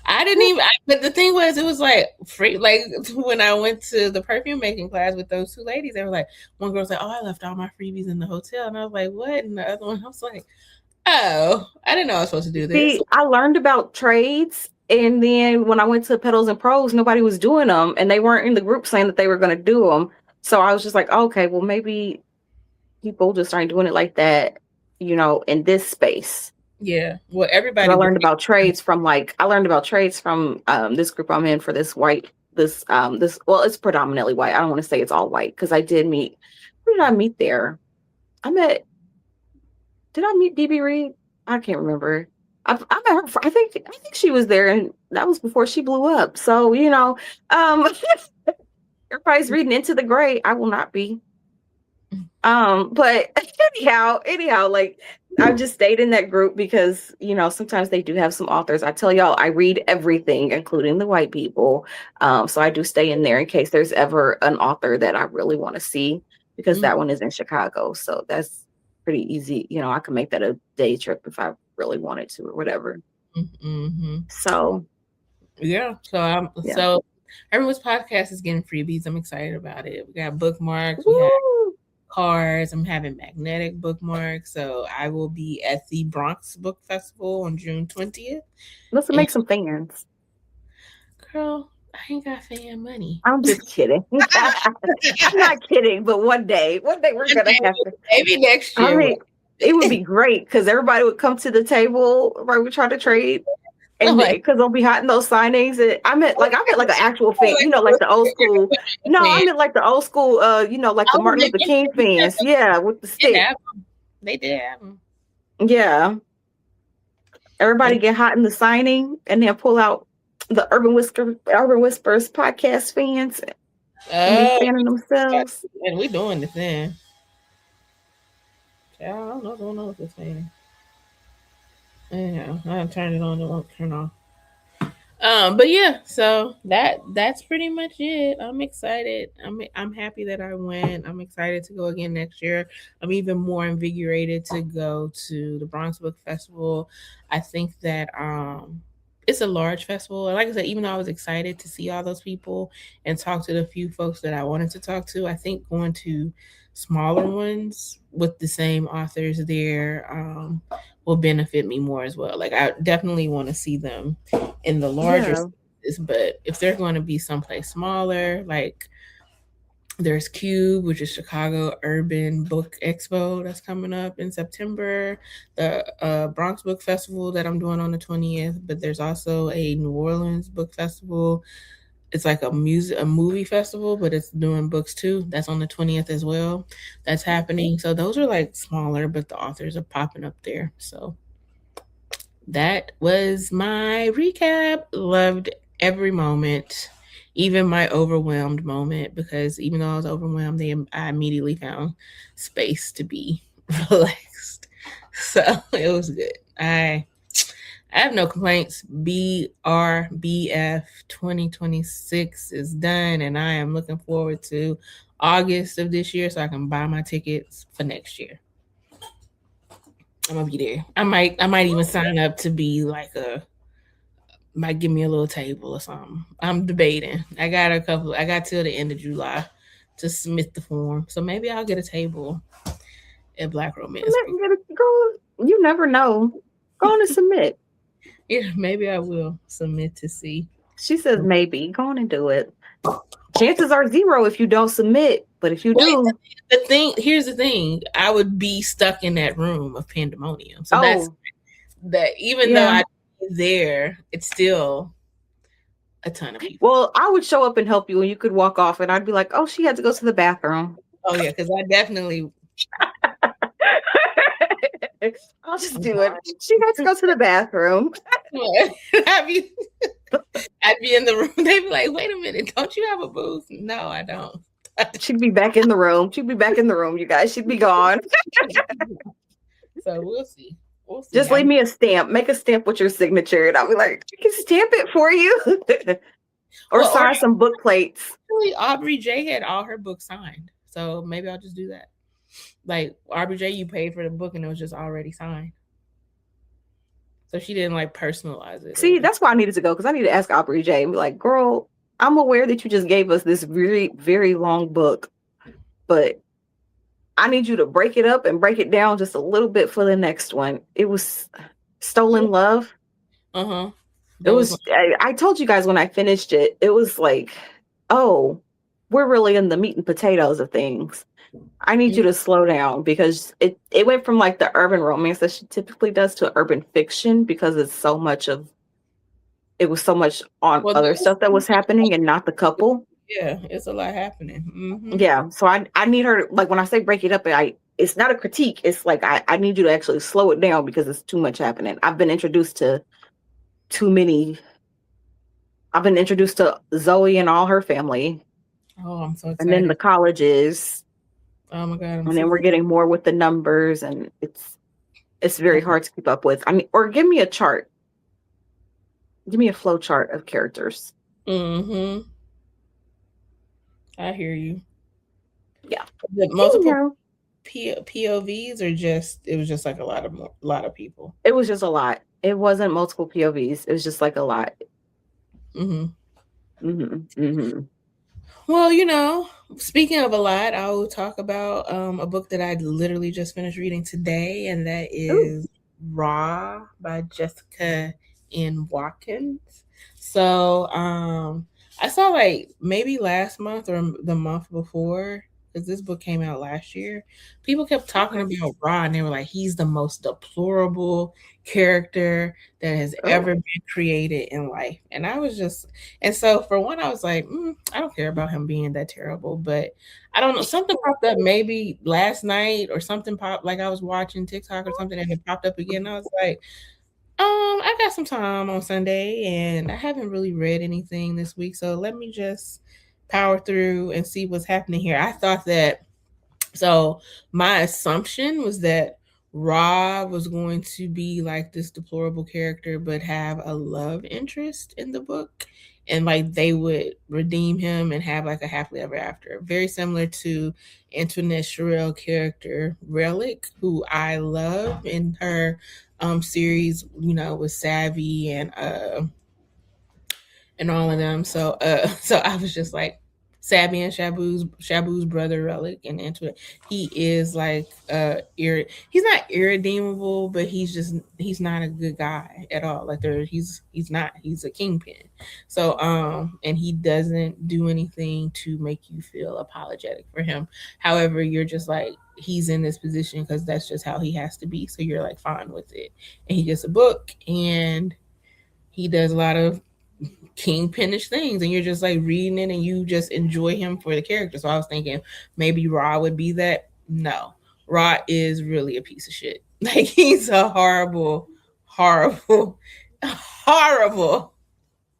I didn't even. But the thing was, it was like free. Like when I went to the perfume making class with those two ladies, they were like, one girl's like, "Oh, I left all my freebies in the hotel," and I was like, "What?" And the other one, I was like, "Oh, I didn't know I was supposed to do this." See, I learned about trades And then when I went to Petals and Pros, nobody was doing them, and they weren't in the group saying that they were going to do them. So I was just like, okay, well, maybe people just aren't doing it like that, in this space. Yeah. Well, Because everybody I was. learned about trades from this group I'm in for this white, well, it's predominantly white. I don't want to say it's all white because I did meet, who did I meet there? Did I meet DB Reed? I can't remember. I met her. I think she was there, and that was before she blew up. So um, everybody's reading Into the Gray. I will not be. But anyhow, like I just stayed in that group because sometimes they do have some authors. I tell y'all, I read everything, including the white people. So I do stay in there in case there's ever an author that I really want to see, because that one is in Chicago. So that's pretty easy. I can make that a day trip if I really wanted to or whatever. Mm-hmm. So yeah. So everyone's podcast is getting freebies. I'm excited about it. We got bookmarks. Woo! We have cards. I'm having magnetic bookmarks. So I will be at the Bronx Book Festival on June 20th. Let's make some fans. Girl, I ain't got fan money. I'm just kidding. I'm not kidding, but one day we're gonna have to. Maybe next year. I mean, it would be great because everybody would come to the table, right? We try to trade. And because they'll be hot in those signings. And I meant like an actual fan, like the old school. No, I meant like the old school, like the Martin Luther King fans. Yeah, with the stick. They did have them. Yeah. Everybody get hot in the signing and then pull out the Urban Whispers podcast fans and be fanning themselves. And we doing the thing. I don't know what's going on with this thing. Yeah, I turned it on. It won't turn off. But yeah, so that's pretty much it. I'm excited. I'm happy that I went. I'm excited to go again next year. I'm even more invigorated to go to the Bronx Book Festival. I think that it's a large festival. And like I said, even though I was excited to see all those people and talk to the few folks that I wanted to talk to, I think going to smaller ones with the same authors there will benefit me more as well. Like I definitely want to see them in the larger cities, but if they're going to be someplace smaller, like there's Cube, which is Chicago Urban Book Expo that's coming up in September, the Bronx Book Festival that I'm doing on the 20th, but there's also a New Orleans Book Festival. It's like a movie festival, but it's doing books too. That's on the 20th as well. That's happening. So those are like smaller, but the authors are popping up there. So that was my recap. Loved every moment, even my overwhelmed moment, because even though I was overwhelmed, I immediately found space to be relaxed. So it was good. I have no complaints. BRBF 2026 is done, and I am looking forward to August of this year so I can buy my tickets for next year. I'm gonna be there. I might even sign up to be like might give me a little table or something. I'm debating. I got till the end of July to submit the form. So maybe I'll get a table at Black Romance. You never know. Go on and submit. Yeah, maybe I will submit to see. She says maybe. Go on and do it. Chances are 0 if you don't submit, but if you do. Here's the thing. I would be stuck in that room of pandemonium. So that's that even though I'm there, it's still a ton of people. Well, I would show up and help you and you could walk off and I'd be like, oh, she had to go to the bathroom. Oh yeah, because I definitely I'll just do it. She has to go to the bathroom. I'd be in the room. They'd be like, wait a minute, don't you have a booth? No, I don't. She'd be back in the room. You guys. She'd be gone. So we'll see. Just leave me a stamp. Make a stamp with your signature. And I'll be like, I can stamp it for you. Or sign some book plates. Actually, Aubrey J had all her books signed. So maybe I'll just do that. Like Aubrey J, you paid for the book and it was just already signed. So she didn't like personalize it. See, that's why I needed to go, because I need to ask Aubrey J and be like, girl, I'm aware that you just gave us this very, very long book, but I need you to break it up and break it down just a little bit for the next one. It was Stolen Love. Uh-huh. It That was my was. I told you guys when I finished it. It was like, oh, we're really in the meat and potatoes of things. I need you to slow down because it went from like the urban romance that she typically does to urban fiction because it's so much of it was so much on well. other stuff that was happening and not the couple. Yeah, it's a lot happening. Yeah, so I need her like when I say break it up, it's not a critique. It's like I need you to actually slow it down because it's too much happening. I've been introduced to too many. I've been introduced to Zoe and all her family, Oh, I'm so and then the excited. colleges, Oh my god, I'm and then we're super. getting more with the numbers, and it's very hard to keep up with. I mean, or give me a chart, give me a flow chart of characters. Mm-hmm. I hear you. Yeah, The you multiple know, POVs or just it was just like a lot of people. it was just a lot. It wasn't multiple POVs. It was just like a lot. Mm-hmm. Hmm. Well, speaking of a lot, I will talk about a book that I literally just finished reading today, and that Ooh, is Raw by Jessica in Watkins. So I saw like maybe last month or the month before, because this book came out last year. People kept talking okay. about Raw, and they were like, he's the most deplorable character that has Oh, ever been created in life. And I was just and so for one, I was like, I don't care about him being that terrible, but I don't know. Something popped up maybe last night or something popped like I was watching TikTok or something and it popped up again. I was like, I got some time on Sunday and I haven't really read anything this week. So let me just power through and see what's happening here. I thought that so my assumption was that Ra was going to be like this deplorable character, but have a love interest in the book, and like they would redeem him and have like a happily ever after, very similar to Antoinette Sherrill character Relic, who I love in her series, with Savvy and all of them. So so I was just like Sabby and Shabu's brother Relic and Antoinette. He is like he's not irredeemable, but he's not a good guy at all. Like he's not he's a kingpin. So and he doesn't do anything to make you feel apologetic for him. However, you're just like he's in this position because that's just how he has to be. So you're like fine with it. And he gets a book and he does a lot of kingpinish things, and you're just like reading it and you just enjoy him for the character. So I was thinking maybe Ra would be that. No, Ra is really a piece of shit. Like he's a horrible, horrible, horrible,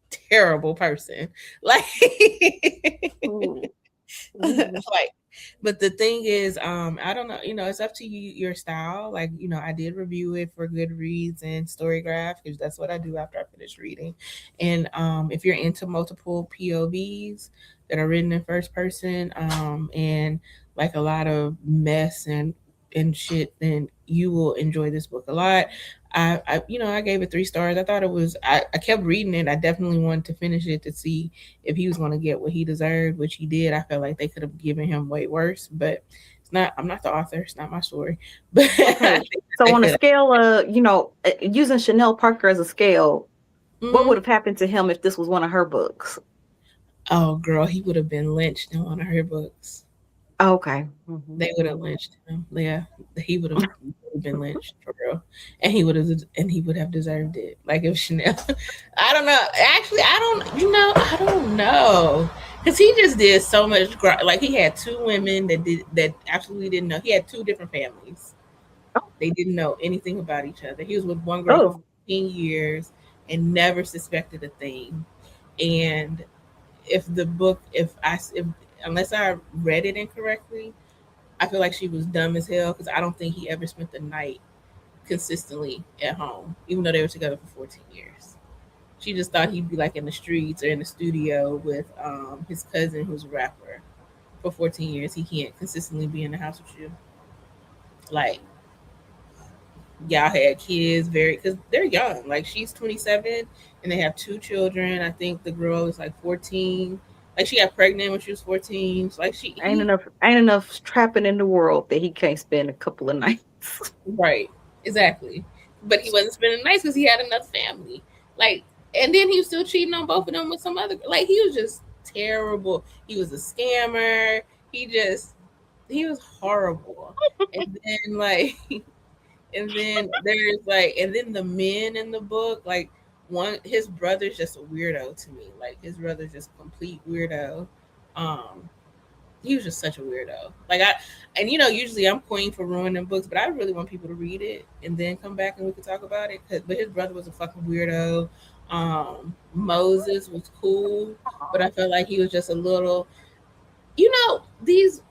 terrible person. Like ooh, ooh. like but the thing is I don't know, it's up to you, your style. Like, I did review it for Goodreads and Storygraph because that's what I do after I finish reading. And if you're into multiple POVs that are written in first person, and like a lot of mess and shit, then you will enjoy this book a lot. I gave it 3 stars. I thought it was. I kept reading it. I definitely wanted to finish it to see if he was going to get what he deserved, which he did. I felt like they could have given him way worse, but it's not. I'm not the author. It's not my story. But I Okay. think that So they on a could. scale of, using Chanel Parker as a scale, what would Mm, have happened to him if this was one of her books? oh, girl, he would have been lynched in one of her books. Okay. Hmm. They would have lynched him. Yeah, he would have been lynched for real, and he would have deserved it. Like if Chanel, I don't know. Actually, I don't. I don't know because he just did so much. Like he had 2 women that absolutely didn't know. He had 2 different families. They didn't know anything about each other. He was with one girl for Oh, 14 years and never suspected a thing. And if the book, if unless I read it incorrectly, I feel like she was dumb as hell because I don't think he ever spent the night consistently at home, even though they were together for 14 years. She just thought he'd be like in the streets or in the studio with his cousin who's a rapper for 14 years. He can't consistently be in the house with you. Like, y'all had kids very, because they're young. Like, she's 27 and they have 2 children. I think the girl is like 14. Like, she got pregnant when she was 14. So, like, ain't enough trapping in the world that he can't spend a couple of nights. right, exactly. But he wasn't spending nights because he had another family. Like, And then he was still cheating on both of them with some other. Like he was just terrible. He was a scammer. He was horrible. And then like and then there's like and then the men in the book, like one his brother's just a weirdo to me. Like his brother's just a complete weirdo. Um he was just such a weirdo. Like I and usually I'm queen for ruining books, but I really want people to read it and then come back and we could talk about it. But his brother was a fucking weirdo. Moses was cool, but I felt like he was just a little these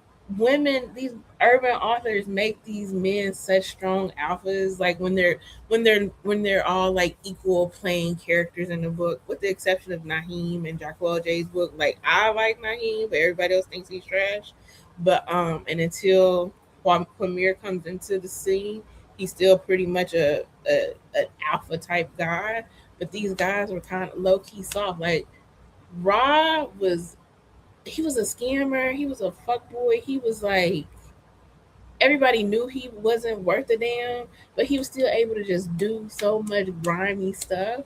these urban authors make these men such strong alphas. Like when they're all like equal playing characters in the book, with the exception of Naheem and Jacquel J's book. Like I like Naheem, but everybody else thinks he's trash. But and until Quamir comes into the scene, he's still pretty much a an alpha type guy. But these guys were kind of low key soft. Like Ra was he was a scammer. He was a fuck boy. He was like everybody knew he wasn't worth a damn, but he was still able to just do so much grimy stuff.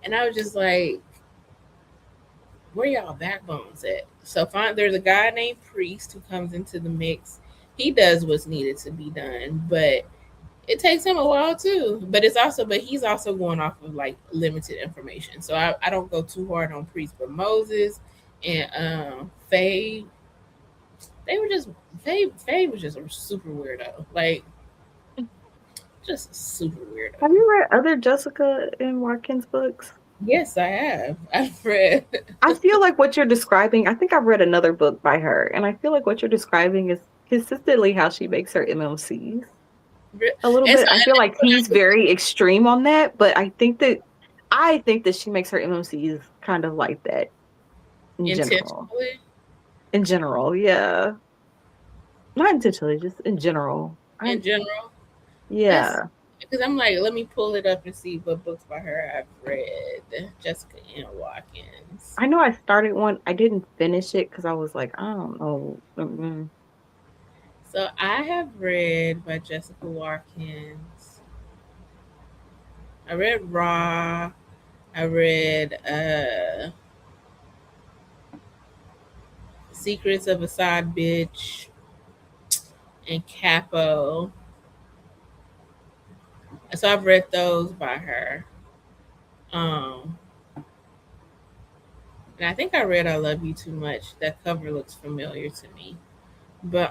And I was just like, where y'all backbones at? So fine, there's a guy named Priest who comes into the mix. He does what's needed to be done, but it takes him a while too. But he's also going off of like limited information. So I don't go too hard on Priest, but Moses and Faye, they were just Faye was just a super weirdo. Like just super weirdo. Have you read other Jessica and Watkins books? Yes, I have. I've read. I feel like what you're describing, I think I've read another book by her, and I feel like what you're describing is consistently how she makes her MMCs. A little And so, bit. I feel like he's very extreme on that, but I think that she makes her MMCs kind of like that in general. intentionally, In general, yeah. Not intentionally, just in general. in general, that's Yeah. because I'm like, let me pull it up and see what books by her I've read. Jessica N. Watkins. I know I started one. I didn't finish it because I was like, I don't know. So I have read by Jessica Watkins. I read Raw. I read Secrets of a Side Bitch and Capo. So I've read those by her. Um, and I think I read I Love You Too Much. That cover looks familiar to me. But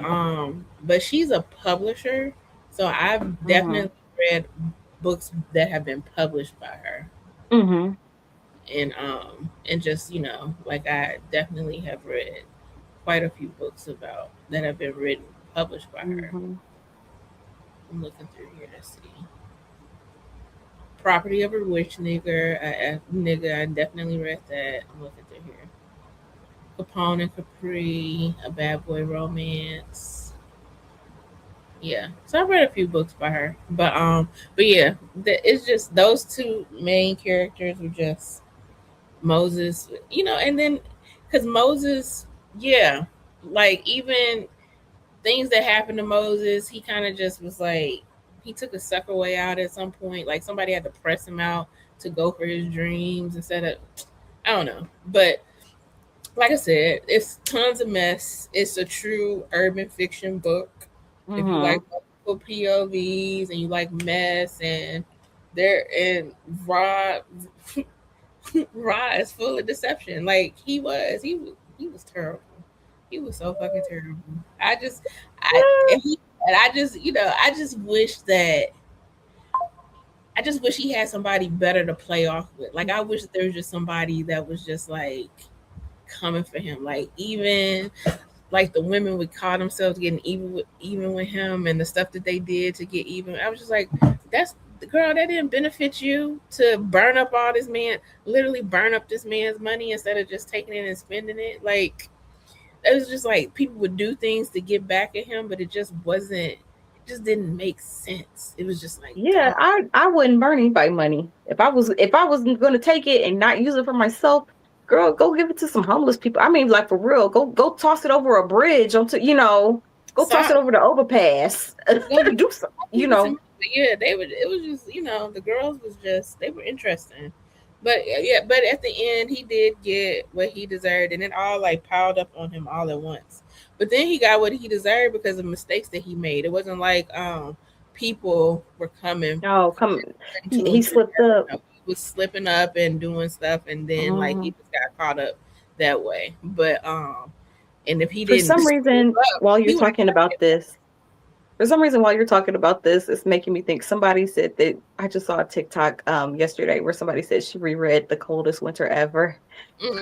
she's a publisher, so I've Mm-hmm. definitely read books that have been published by her. Mm-hmm. And just, like I definitely have read quite a few books about that have been written published by her. Mm-hmm. I'm looking through here to see. Property of a Witch Nigga, I definitely read that. I'm looking through here. Capone and Capri, A Bad Boy Romance. Yeah, so I've read a few books by her, but yeah, it's just those two main characters were just Moses, and then because Moses, yeah, like even things that happened to Moses, he kind of just was like he took a sucker way out at some point. Like somebody had to press him out to go for his dreams instead of I don't know, but like I said, it's tons of mess. It's a true urban fiction book. If you like Mm-hmm. multiple POVs and you like mess and there and Rod Rod is full of deception. Like he was terrible. He was so fucking terrible. I just I just wish that I just wish he had somebody better to play off with. Like I wish there was just somebody that was just like coming for him. Like even like the women would call themselves getting even with him and the stuff that they did to get even. I was just like, that's the girl that didn't benefit you to burn up all this man, literally burn up this man's money instead of just taking it and spending it. Like it was just like people would do things to get back at him, but it just wasn't. It just didn't make sense. It was just like, Yeah, God, I wouldn't burn anybody money. If I wasn't gonna take it and not use it for myself, girl, go give it to some homeless people. I mean, like for real, go toss it over a bridge go toss so it over the overpass. gonna Do something, give it to me. But yeah, they would. It was just the girls was just they were interesting, but at the end he did get what he deserved, and it all like piled up on him all at once. But then he got what he deserved because of mistakes that he made. It wasn't like people were coming Oh, come. to him He to the slipped death. up. No, he was slipping up and doing stuff, and then like he Mhm. just got caught up that way. But and if he For didn't some slip reason, up, while you're he would talking about this, for some reason, while you're talking about this, it's making me think somebody said that I just saw a TikTok yesterday where somebody said she reread The Coldest Winter Ever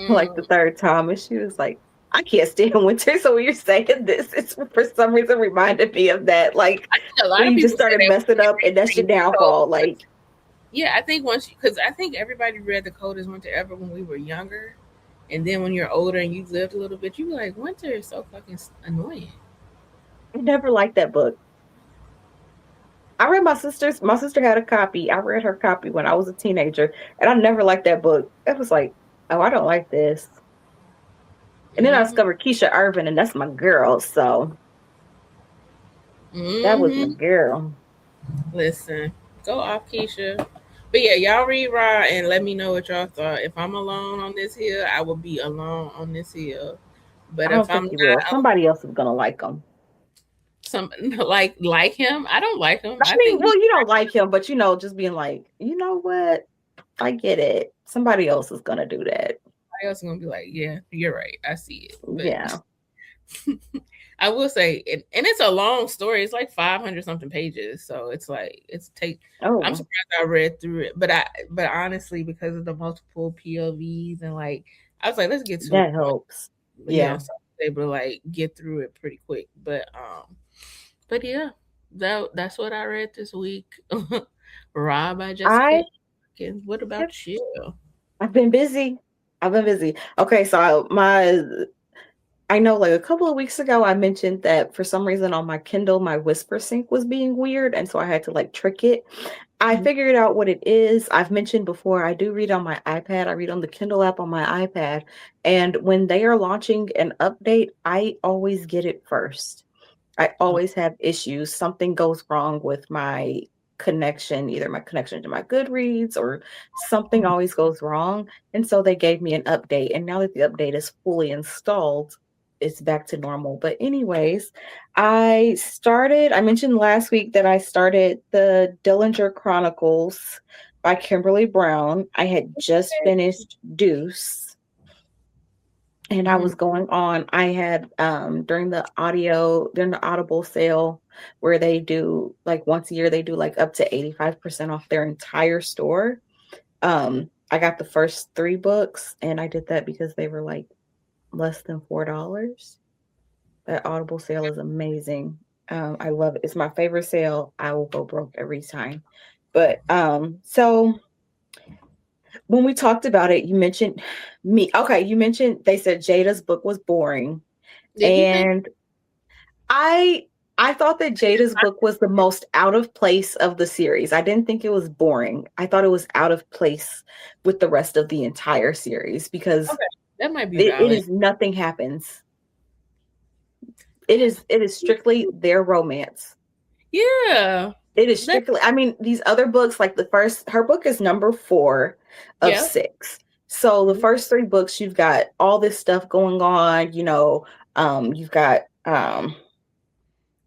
like the have. third time, and she was like, I can't stand winter. So when you're saying this, it's for some reason reminded me of that. Like I think a lot when of you just people say started that when messing up and that's they your read the downfall. Like coldest. Yeah, I think once because I think everybody read the coldest winter ever when we were younger, and then when you're older and you've lived a little bit, you be like, winter is so fucking annoying. I never liked that book. I read my sister had a copy. I read her copy when I was a teenager, and I never liked that book. It was like, oh, I don't like this. And then I Mm-hmm. discovered Keisha Irvin, and that's my girl. So that was my Mm-hmm. girl. Listen, go off, Keisha. But yeah, y'all read Raw and let me know what y'all thought. If I'm alone on this hill, I will be alone on this hill. But I if don't I'm think you will. not Somebody else is gonna like him. some like him, I don't like him. I I mean, think well, you don't like him, but just being like, you know what? I get it. Somebody else is gonna do that. everybody else is gonna be like, yeah, you're right. I see it. Yeah. But I will say, and it's a long story. It's like 500 something pages, so it's like it's take. I'm Oh, surprised I read through it, but honestly, because of the multiple POVs and like, I was like, let's get to the that point. helps. You know, Yeah. so I was able to like get through it pretty quick. But yeah, that's what I read this week. Rob by Jessica I Watkins. What have about you? I've been busy. I've been busy. Okay, so my I know like a couple of weeks ago I mentioned that for some reason on my Kindle my whisper sync was being weird and so I had to like trick it. I figured out what it is. I've mentioned before I do read on my iPad. I read on the Kindle app on my iPad, and when they are launching an update, I always get it first. I always have issues. Something goes wrong with my connection, either my connection to my Goodreads or something always goes wrong. And so they gave me an update. And now that the update is fully installed, it's back to normal. But, anyways, I mentioned last week that I started the Dillinger Chronicles by Kimberly Brown. I had just finished Deuce and I Mhm. was going on. I had during the Audible sale where they do like once a year they do like up to 85% off their entire store. I got the first 3 books and I did that because they were like less than $4. That Audible sale is amazing. I love it. It's my favorite sale. I will go broke every time. But so when we talked about it, you mentioned me. Okay, you mentioned they said Jada's book was boring. Did you think? And I I thought that Jada's book was the most out of place of the series. I didn't think it was boring. I thought it was out of place with the rest of the entire series because Okay, that might be it valid. is nothing happens. It is strictly their romance. Yeah, It is that strictly, I mean, these other books, like her book is number 4 of yeah. 6. So the first 3 books, you've got all this stuff going on, you've got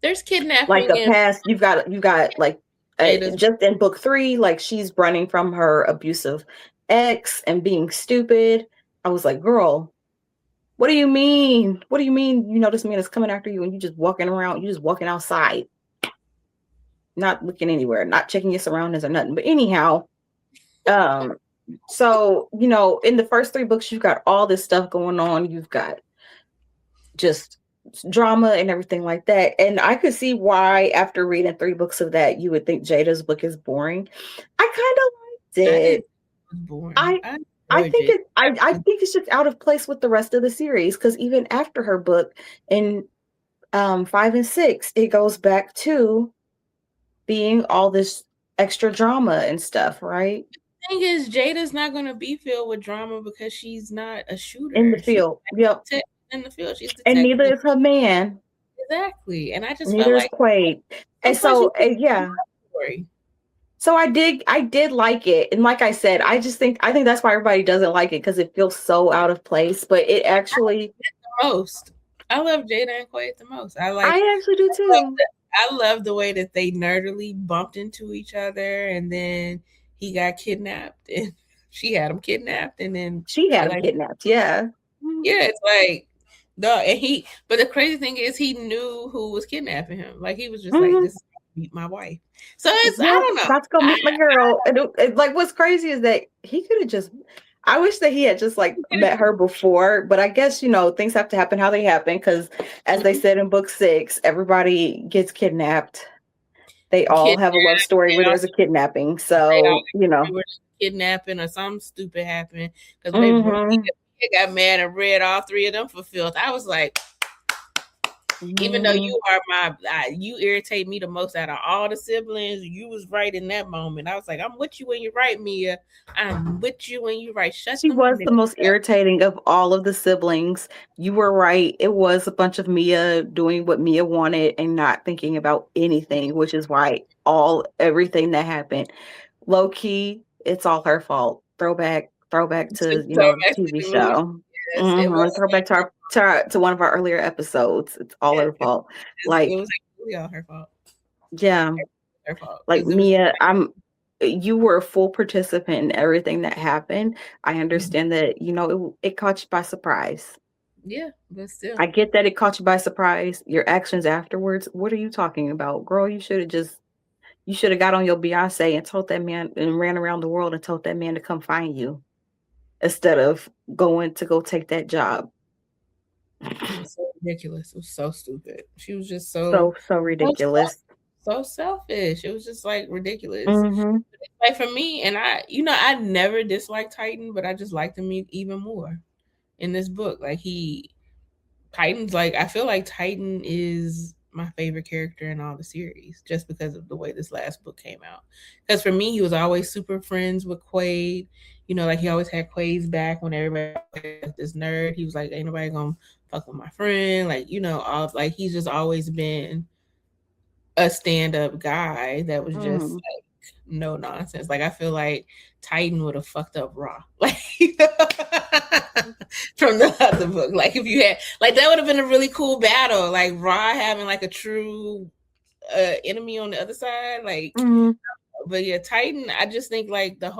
There's like kidnapping a in past, you've got like Jada's. just in book 3, like she's running from her abusive ex and being stupid. I was like, girl, what do you mean? What do you mean? This man is coming after you and you just walking around, you just walking outside, not looking anywhere, not checking your surroundings or nothing. But anyhow, um, so in the first 3 books, you've got all this stuff going on. You've got just drama and everything like that. And I could see why, after reading 3 books of that, you would think Jada's book is boring. I kind of liked I didn't. it. It was boring. I I I enjoyed think it. I think it's just out of place with the rest of the series because even after her book in 5 and 6, it goes back to being all this extra drama and stuff, right? Thing is, Jada's not gonna be filled with drama because she's not a In the shooter. She's field. Yep. in the field. She's And neither detective. is her man. Exactly. And I just felt Neither is like Quaid. And sometimes you so, need yeah. a story. So I did like it. And like I said, I think that's why everybody doesn't like it because it feels so out of place. But it actually The most. I love Jada and Quaid the most. I actually do too. I love the way that they nerdily bumped into each other, and then he got kidnapped, and she had him kidnapped, and then She she had him like, kidnapped, yeah. yeah, it's like, the and he. But the crazy thing is, he knew who was kidnapping him. Like he was just like, Mhm. this is how I meet my wife. So it's, I Yep, don't know. about to go meet my girl. And like what's crazy is that he could have just I wish that he had just like met her before, but I guess things have to happen how they happen because as they said in book 6, everybody gets kidnapped. They all Kidnapped. have a love story where They all, there's a kidnapping. they all So, were kidnapping or something stupid happened because baby mhm. he got mad and read all 3 of them for filth. I was like, even though Mhm. you are you irritate me the most out of all the siblings. You was right in that moment. I was like, I'm with you when you're right, Mia. I'm with you when you're right. Shut She them was the niggas most up. irritating of all of the siblings. You were right. It was a bunch of Mia doing what Mia wanted and not thinking about anything, which is why everything that happened, low key, it's all her fault. Throwback to, To throw the back to TV the movie. show. Yes, it was. Throwback to one of our earlier episodes. It's all Yeah, her fault. it Like, was really all her fault. yeah, Her fault like because it was. Mia, you were a full participant in everything that happened. I understand that, it caught you by surprise. Yeah, but still. I get that it caught you by surprise. Your actions afterwards, what are you talking about? Girl, you should have got on your Beyonce and told that man and ran around the world and told that man to come find you instead of going to go take that job. It was so ridiculous. It was so stupid. She was just So so, ridiculous. so selfish. It was just like ridiculous. Hmm. Like for me, and I never disliked Titan, but I just liked him even more in this book. Like Titan's like, I feel like Titan is my favorite character in all the series just because of the way this last book came out. Because for me, he was always super friends with Quaid. Like he always had Quaid's back when everybody was like this nerd. He was like, ain't nobody gonna fuck with my friend. Like, all like he's just always been a stand-up guy that was just Hmm. like no nonsense. Like I feel like Titan would have fucked up Raw. Like from the other book. Like if you had like that would have been a really cool battle. Like Raw having like a true enemy on the other side. Like Hmm. but yeah, Titan, I just think like the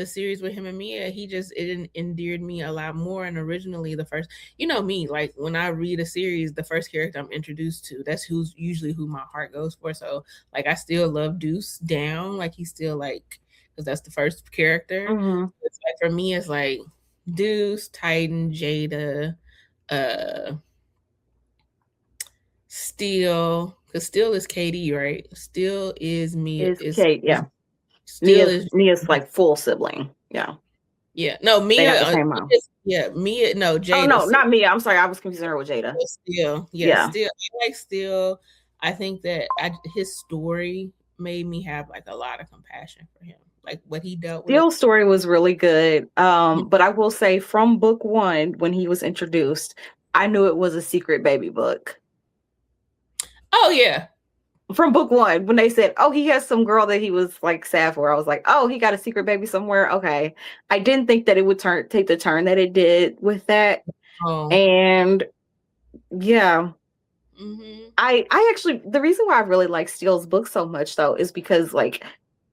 series with him and Mia, it endeared me a lot more. And originally, the first, me, like when I read a series, the first character I'm introduced to, that's who's usually who my heart goes for. So, like, I still love Deuce down, like he's still like because that's the first character. Hmm. It's like for me, it's like Deuce, Titan, Jada, uh, Steel, because Steel is KD, right? Steel is Mia, Is Kate, yeah. Steel Mia's is Mia's like full sibling. Yeah. yeah. No, They got Mia. the same mom. Yeah, Mia. No, Oh Jada. no, not Mia. I'm sorry, I was confusing her with Jada. Still, yeah, Yeah. still. I like Still. I think that his story made me have like a lot of compassion for him, like what he dealt with. Steele's story was really good. But I will say from book 1, when he was introduced, I knew it was a secret baby book. Oh yeah, From book 1, when they said, "Oh, he has some girl that he was like sad for," I was like, "Oh, he got a secret baby somewhere." Okay, I didn't think that it would take the turn that it did with that, oh, and yeah, mm-hmm. I actually the reason why I really like Steele's book so much though is because like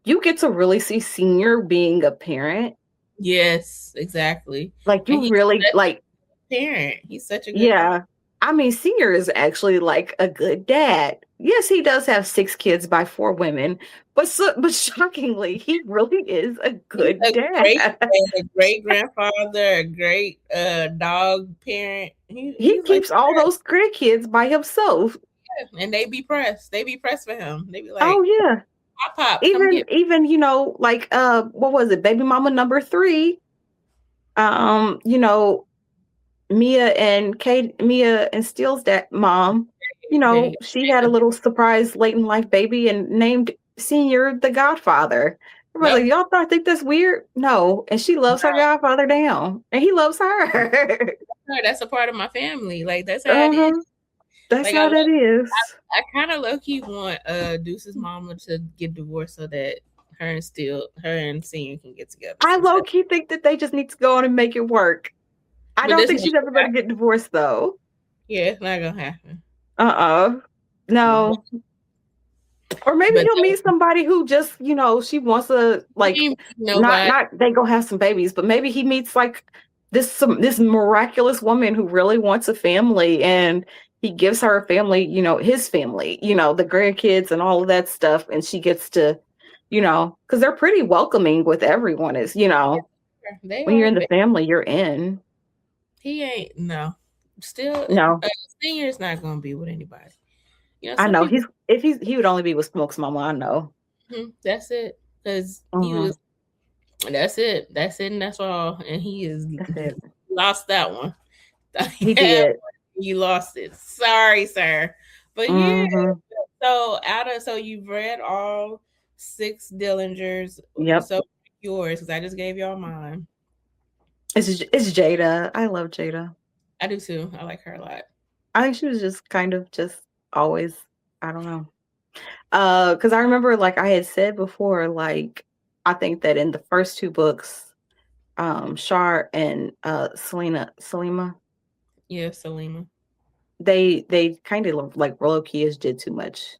you get to really see Senior being a parent. Yes, exactly. Like And you he's really such like a parent. He's such a good father. yeah. I mean, Senior is actually like a good dad. Yes, he does have 6 kids by 4 women, but shockingly, he really is a He's good dad. a great grandfather, a great dog parent. He He's like, keeps all those grandkids by himself. yeah. And they be pressed. They be pressed for him. They be Oh like, yeah. pop, come Even get. even like what was it? Baby mama number 3. You know, Mia and Steele's dad mom, Jada. she had a little surprise late in life baby and named Senior the Godfather. Everybody's Yep. like, y'all thought think that's weird? No. And she loves her godfather down. And he loves her. That's a part of my family. Like that's how it is. Uh-huh. That's Like how that is. I kind of low key want Deuce's mama to get divorced so that her and Senior can get together. I low key think that they just need to go on and make it work. I But don't this think is she's ever going to get divorced, though. yeah, it's not gonna happen. No. Or maybe But he'll meet somebody who just, she wants to like nobody. not they go have some babies, but maybe he meets like this miraculous woman who really wants a family and he gives her a family, his family, the grandkids and all of that stuff, and she gets to, because they're pretty welcoming with everyone is, They when you're are. in the family, you're in. He ain't no. Still, No. Senior's not gonna be with anybody. I Some know people. he would only be with Smoke's mama. I know. That's it. Because he Mm-hmm. was. That's it. That's it, and that's all. And he is lost that one. He did. You lost it. Sorry, sir. But yeah. Mm-hmm. So you've read all 6 Dillingers. Yep. So yours, because I just gave y'all mine. It's Jada. I love Jada. I do too. I like her a lot. I think she was just kind of just always, I don't know. Because I remember, like I had said before, like I think that in the first 2 books, Shar and Salima. Yeah, Salima. They kind of like low-key did too much.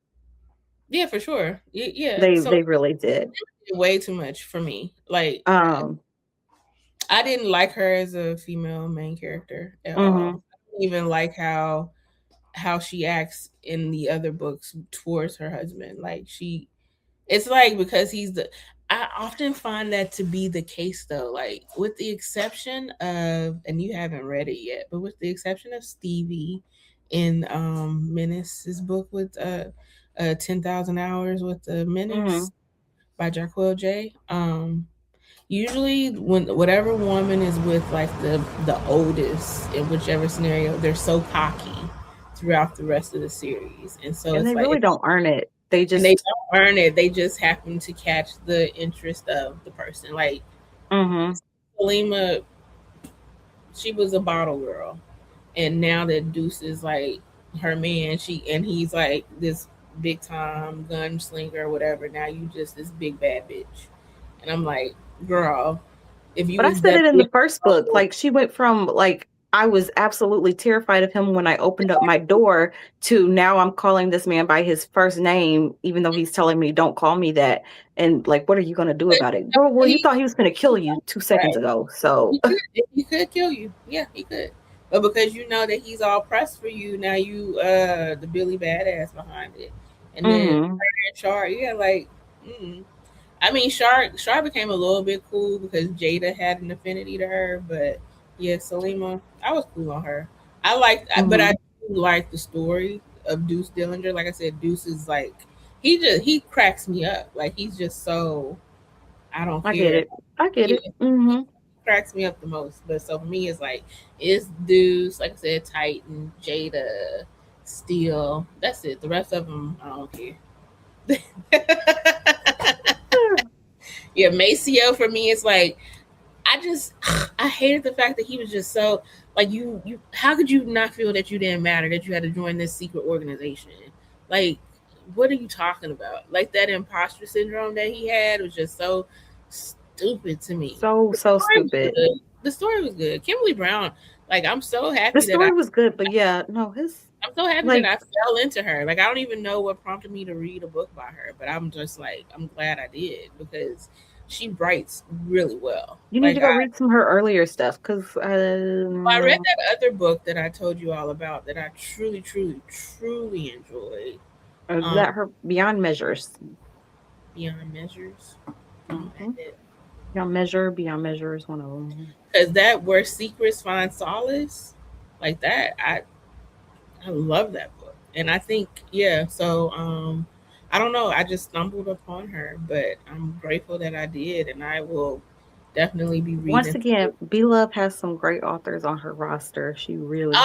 Yeah, for sure. Yeah. They really did. Way too much for me. Like I didn't like her as a female main character at all. I didn't even like how she acts in the other books towards her husband. Like it's like because I often find that to be the case though. Like with the exception of, and you haven't read it yet, but with the exception of Stevie in Menace's book with 10,000 Hours with the Menace by Jarquil J. Usually when whatever woman is with like the oldest in whichever scenario, they're so cocky throughout the rest of the series. And so and it's they like really don't earn it. They don't earn it. They just happen to catch the interest of the person. Like Salima, she was a bottle girl. And now that Deuce is like her man, he's like this big time gunslinger or whatever. Now you just this big bad bitch. And I'm like, girl, if you But I was said that it in the first book. Like she went from like I was absolutely terrified of him when I opened up my door to now I'm calling this man by his first name, even though he's telling me don't call me that. And like, what are you going to do about it? Well, you thought he was going to kill you 2 seconds ago. So he could kill you. Yeah, he could. But because you know that he's all pressed for you, now you the Billy badass behind it. And then Char, yeah, like I mean, Char became a little bit cool because Jada had an affinity to her, but yeah, Salima, I was cool on her. But I do like the story of Deuce Dillinger. Like I said, Deuce is like he cracks me up. Like he's just so I don't care. I get it. He cracks me up the most. But so for me, it's Deuce, like I said, Titan, Jada, Steel. That's it. The rest of them, I don't care. Yeah, Maceo for me is like I hated the fact that he was just so like you how could you not feel that you didn't matter, that you had to join this secret organization? Like what are you talking about? Like that imposter syndrome that he had was just so stupid to me. So stupid. The story was good. Kimberly Brown, like I'm so happy the story was good, but yeah, no, I'm so happy that I fell into her. Like I don't even know what prompted me to read a book by her, but I'm just like I'm glad I did because she writes really well. You need to go read some of her earlier stuff because I read that other book that I told you all about that I truly, truly, truly enjoyed. Is that her Beyond Measures? Beyond Measures. Beyond Measure is one of them. Because that where secrets find solace, like that, I love that book, and I think So I don't know. I just stumbled upon her, but I'm grateful that I did, and I will definitely be reading. Once again, B-Love has some great authors on her roster. She really.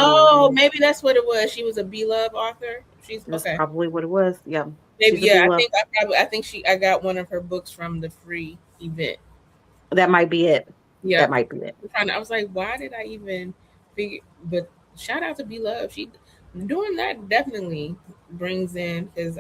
Maybe that's what it was. She was a B-Love author. That's probably what it was. Yeah. Maybe B-Love. I got one of her books from the free event. That might be it. Yeah, that might be it. I was like, why did I even figure? But shout out to B-Love. doing that definitely brings in his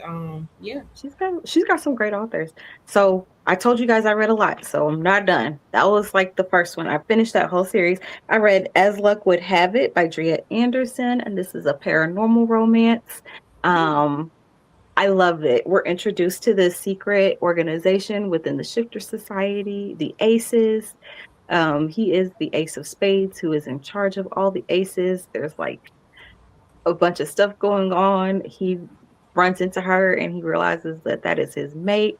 yeah. She's got some great authors. So I told you guys I read a lot, so I'm not done. That was like the first one. I finished that whole series. I read As Luck Would Have It by Drea Anderson, and this is a paranormal romance. Mm, Um, I love it. We're introduced to this secret organization within the Shifter Society, the Aces. He is the Ace of Spades who is in charge of all the aces. There's like a bunch of stuff going on. He runs into her and he realizes that that is his mate,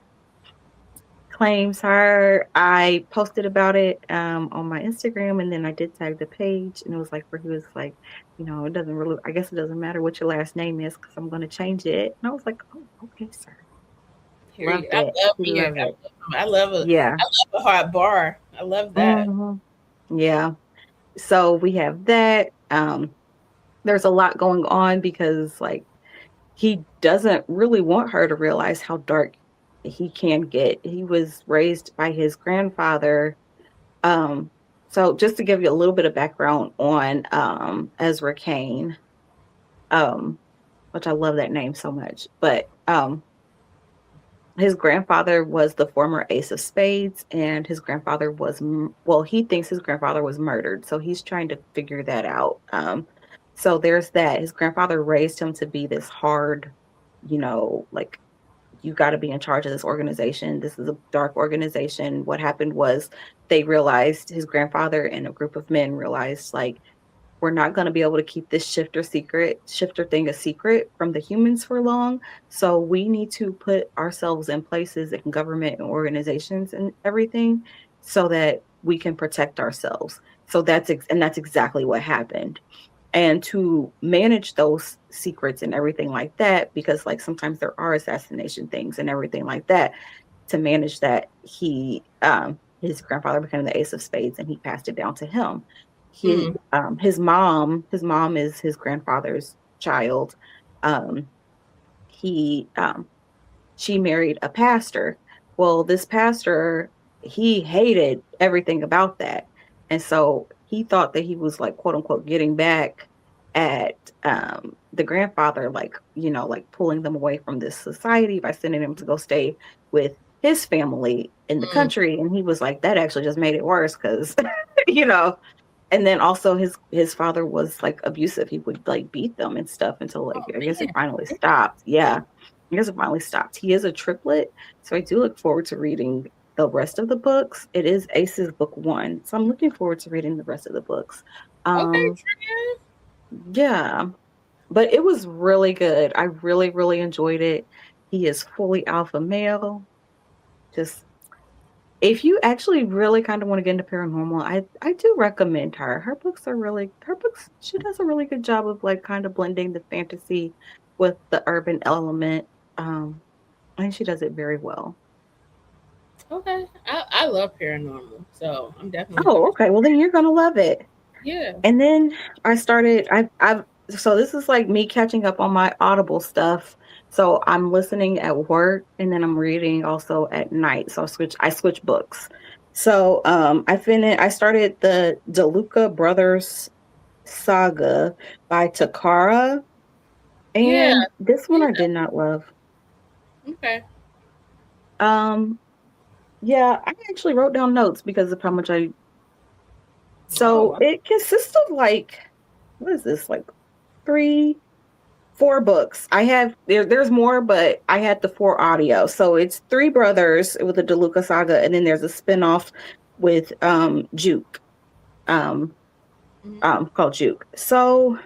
claims her. I posted about it on my Instagram, and then I did tag the page, and it was like, where he was like, it doesn't really, I guess it doesn't matter what your last name is because I'm going to change it. And I was like, oh, okay, sir. period. Loved it. I love He being loved it. I Yeah. love a hot bar. I love that. hmm Yeah. So we have that. There's a lot going on because, like, he doesn't really want her to realize how dark he can get. He was raised by his grandfather. Um, so just to give you a little bit of background on Ezra Kane, um, which I love that name so much, but his grandfather was the former Ace of Spades, and his grandfather was, well, he thinks his grandfather was murdered. So he's trying to figure that out. So there's that. His grandfather raised him to be this hard, like, you got to be in charge of this organization. This is a dark organization. What happened was they realized, his grandfather and a group of men realized, like, we're not going to be able to keep this shifter thing a secret from the humans for long. So we need to put ourselves in places in government and organizations and everything so that we can protect ourselves. So that's exactly what happened. And to manage those secrets and everything like that, because like sometimes there are assassination things and everything like that, to manage that, his grandfather became the Ace of Spades and he passed it down to him. He Mm, his mom is his grandfather's child. Um, he She married a pastor. Well, this pastor, he hated everything about that. And so he thought that he was, like, quote unquote getting back at the grandfather, like pulling them away from this society by sending them to go stay with his family in the mm, country. And he was like, that actually just made it worse because, you know, and then also his father was like abusive. He would like beat them and stuff until, like, oh I guess it man. finally stopped. Yeah. I guess it finally stopped. He is a triplet. So I do look forward to reading the rest of the books. It is Ace's book one. So I'm looking forward to reading the rest of the books. Okay, Um, Tria. yeah. But it was really good. I really, really enjoyed it. He is fully alpha male. Just, if you actually really kind of want to get into paranormal, I do recommend her. Her books, she does a really good job of like kind of blending the fantasy with the urban element. Um, I think she does it very well. Okay. I love paranormal, so I'm definitely Oh, looking. okay. Well, then you're gonna love it. Yeah. And then I started. I've so this is like me catching up on my Audible stuff. So I'm listening at work, and then I'm reading also at night. So I switch books. So I started the DeLuca Brothers saga by Takara, Yeah. and this one Yeah. I did not love. Okay. Um, yeah, I actually wrote down notes because of how much I. Oh So wow. it consists of, like, what is this, like, three, four books. There's more, but I had the four audio. So it's three brothers with the DeLuca saga, and then there's a spinoff with Juke, um, Mm-hmm. called Juke. So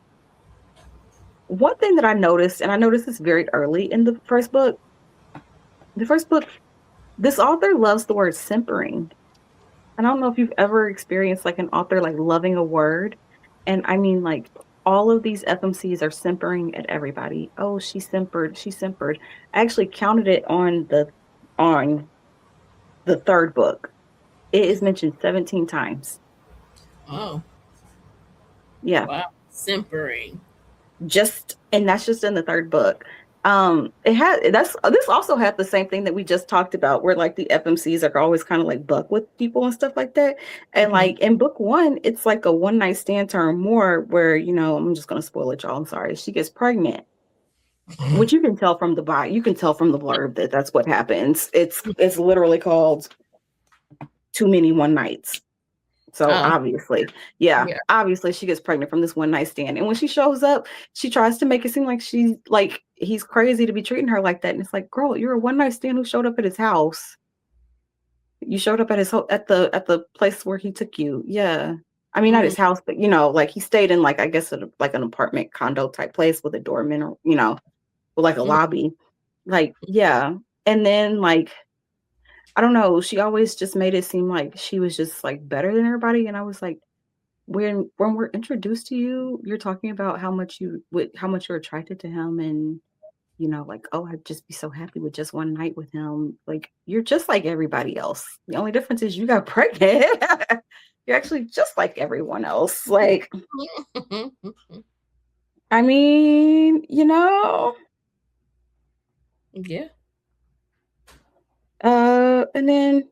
one thing that I noticed, and I noticed this very early in the first book, this author loves the word simpering. I don't know if you've ever experienced like an author like loving a word. And I mean, like, all of these FMCs are simpering at everybody. Oh, she simpered, she simpered. I actually counted it on the third book. It is mentioned 17 times. Oh Yeah. wow. Simpering. And that's just in the third book. This also had the same thing that we just talked about, where like the FMCs are always kind of like buck with people and stuff like that. And Mm-hmm. like in book one, it's like a one night stand term more, where I'm just gonna spoil it, y'all. I'm sorry. She gets pregnant, which you can tell from the bio. You can tell from the blurb that that's what happens. It's literally called Too Many One Nights. So Oh, obviously, yeah, yeah. obviously she gets pregnant from this one night stand. And when she shows up, she tries to make it seem like she's like he's crazy to be treating her like that. And it's like, girl, you're a one night stand who showed up at his house. You showed up at at the place where he took you. Yeah. I mean, not Mm-hmm. his house, but like he stayed in like I guess like an apartment condo type place with a doorman or with like a lobby. Like, yeah. And then like I don't know, she always just made it seem like she was just like better than everybody. And I was like, when we're introduced to you, you're talking about how much you're attracted to him, and like, oh, I'd just be so happy with just one night with him. Like, you're just like everybody else. The only difference is you got pregnant. You're actually just like everyone else. Like, I mean, Yeah. and then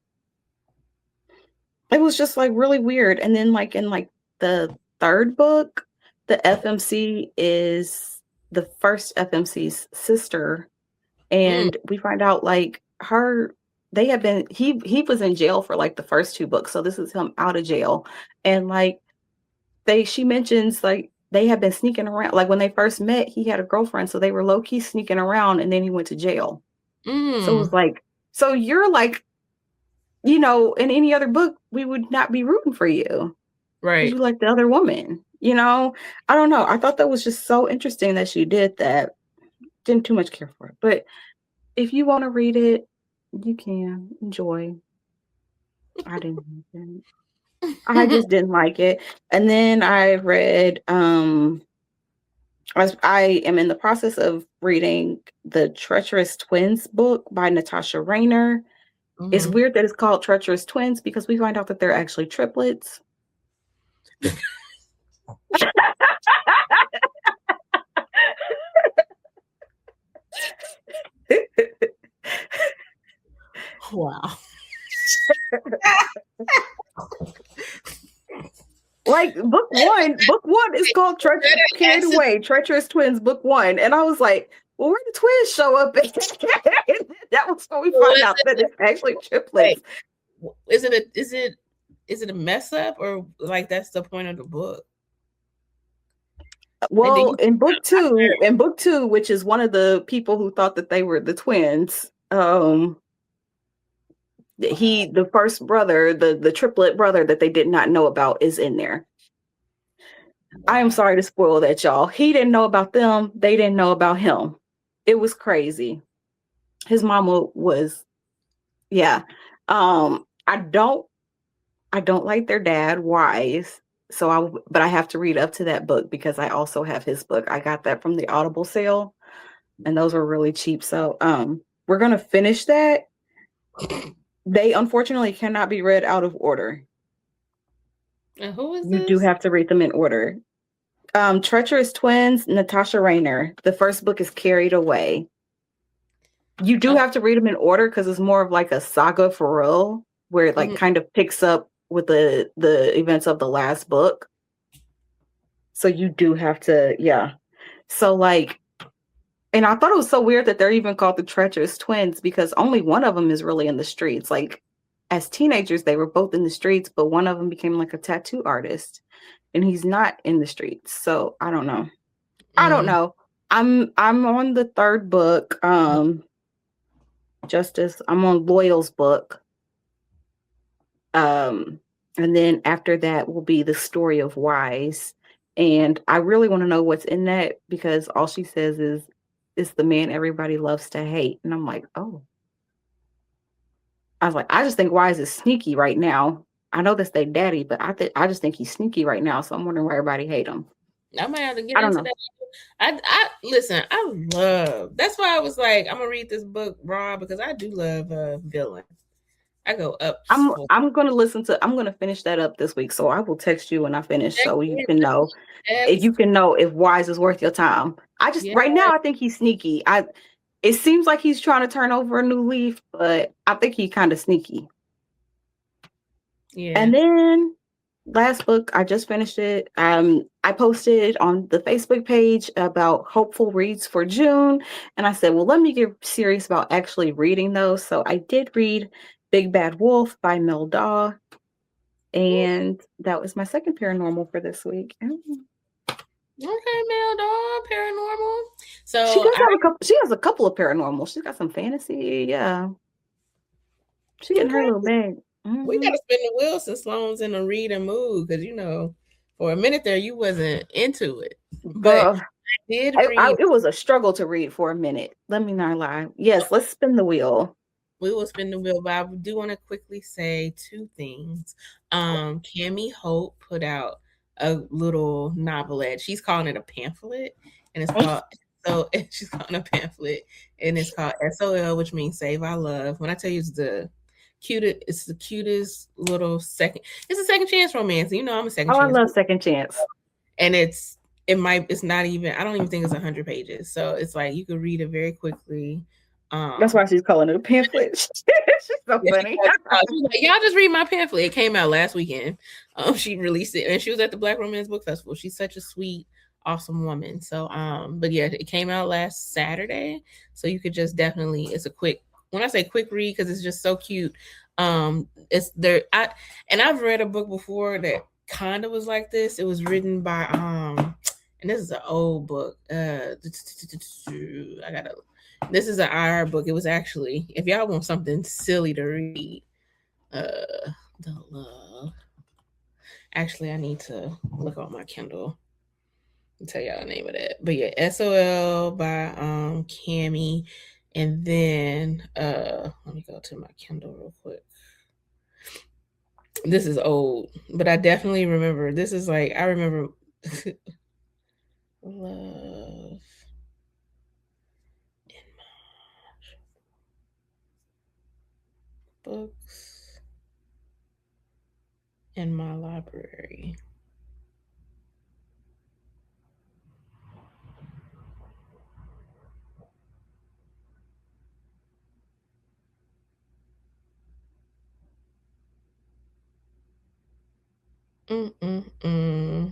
it was just like really weird. And then like in like the third book, the FMC is the first FMC's sister, Mm, and we find out like they have been he was in jail for like the first two books, so this is him out of jail. And like she mentions like they have been sneaking around, like when they first met he had a girlfriend, so they were low-key sneaking around, and then he went to jail. So it mm, was like, so you're like, in any other book we would not be rooting for you because you right. like the other woman. I don't know, I thought that was just so interesting that she did that. Didn't too much care for it, but if you want to read it, you can enjoy. I didn't like it. I just didn't like it. And then I read I am in the process of reading the Treacherous Twins book by Natasha Rayner. It's Hmm. weird that it's called Treacherous Twins because we find out that they're actually triplets. Wow. Like book one is called Carried That's Away, Treacherous Twins, book one. And I was like, well, where the twins show up? That was when we find was out that it it's actually wait, triplets. is it a mess up, or like that's the point of the book? And then Well, you in book two, which is one of the people who thought that they were the twins, the first brother, the triplet brother that they did not know about is in there. I am wow. sorry to spoil that, y'all. He didn't know about them. They didn't know about him. It was crazy. His mama was, yeah. I don't like their dad, Wise. But I have to read up to that book because I also have his book. I got that from the Audible sale, and those were really cheap. So, we're gonna finish that. They unfortunately cannot be read out of order. And who is You do this? have to read them in order. Treacherous Twins, Natasha Rayner. The first book is Carried Away. You do Oh, have to read them in order because it's more of like a saga for real, where it like mhm. kind of picks up with the events of the last book. So you do have to, yeah. So like, and I thought it was so weird that they're even called the Treacherous Twins because only one of them is really in the streets. Like as teenagers, they were both in the streets, but one of them became like a tattoo artist, and he's not in the streets. So I don't know. I don't Mm, know. I'm on the third book. Justice. I'm on Loyal's book. Um, and then after that will be the story of Wise. And I really want to know what's in that because all she says is it's the man everybody loves to hate. And I'm like, oh. I was like, I just think Wise is sneaky right now. I know that's their daddy, but I just think he's sneaky right now. So I'm wondering why everybody hate him. I might have to get I don't into know. that. I listen. I love. That's why I was like, I'm gonna read this book raw because I do love villains. I go up full. I'm gonna finish that up this week. So I will text you when I finish Check so you in. can know if Yes. you can know if Wise is worth your time. I just Yeah. right now I think he's sneaky. I It seems like he's trying to turn over a new leaf, but I think he's kind of sneaky. Yeah. And then last book, I just finished it. I posted on the Facebook page about hopeful reads for June, and I said, well, let me get serious about actually reading those. So I did read Big Bad Wolf by Mel Daw, and that was my second paranormal for this week. Okay, Mel Dog, paranormal. She So does have a couple. She has a couple of paranormal. She's got some fantasy. Yeah, she getting her okay, little bag. we Hmm. gotta spin the wheel since Sloan's in a reading mood because for a minute there you wasn't into it, but Girl, I did read. it was a struggle to read for a minute. Let me not lie. Yes, let's spin the wheel. We will spin the wheel, but I do want to quickly say two things. Cami Hope put out a little novelette. She's calling it a pamphlet, and it's called so she's calling it a pamphlet, and it's called SOL, which means Save Our Love. When I tell you it's the cutest little second. It's a second chance romance. You know, I'm a second Oh, I chance, love second chance. and it's not even. I don't even think it's 100 pages. So it's like you could read it very quickly. That's Um, why she's calling it a pamphlet. She's so Yeah, funny. she was like, y'all just read my pamphlet. It came out last weekend. She released it, and she was at the Black Romance Book Festival. She's such a sweet, awesome woman. So, but yeah, it came out last Saturday. So you could just definitely. It's a quick. When I say quick read, because it's just so cute. It's there. I've read a book before that kind of was like this. It was written by and this is an old book. I gotta This is an IR book. It was actually, if y'all want something silly to read, the love. Actually, I need to look on my Kindle and tell y'all the name of that. But yeah, SOL by Cami. And then let me go to my Kindle real quick. This is old, but I definitely remember. This is like I remember love in my books in my library. Mm-mm-mm.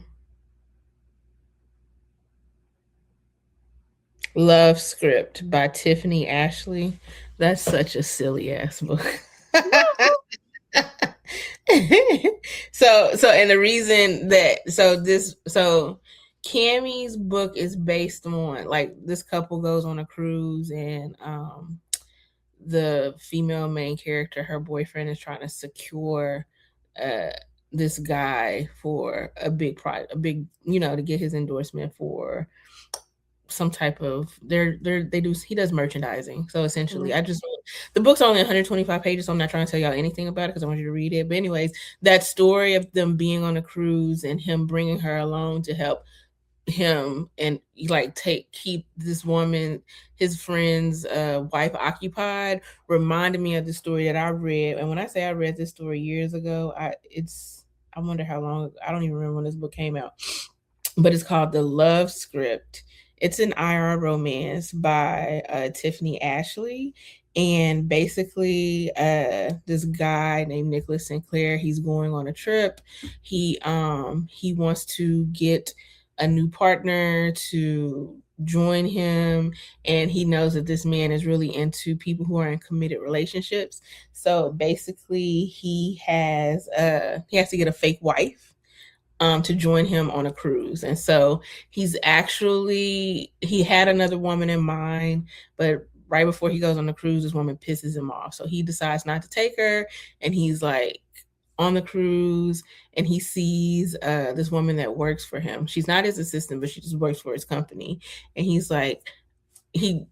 Love Script by Tiffany Ashley. That's such a silly ass book. And the reason that Cammy's book is based on like this couple goes on a cruise and the female main character, her boyfriend is trying to secure uh this guy for a big, to get his endorsement for some type of they do he does merchandising. So essentially, Mhm. the book's only 125 pages, so I'm not trying to tell y'all anything about it because I want you to read it. But anyways, that story of them being on a cruise and him bringing her along to help him and like keep this woman, his friend's wife, occupied, reminded me of the story that I read. And when I say I read this story years ago, I wonder how long. I don't even remember when this book came out, but it's called The Love Script. It's an IR romance by Tiffany Ashley. And basically, this guy named Nicholas Sinclair, he's going on a trip. He wants to get a new partner to join him, and he knows that this man is really into people who are in committed relationships. So basically, he has to get a fake wife to join him on a cruise. And so he had another woman in mind, but right before he goes on the cruise, this woman pisses him off. So he decides not to take her. And he's like on the cruise and he sees this woman that works for him. She's not his assistant, but she just works for his company. And he's like, he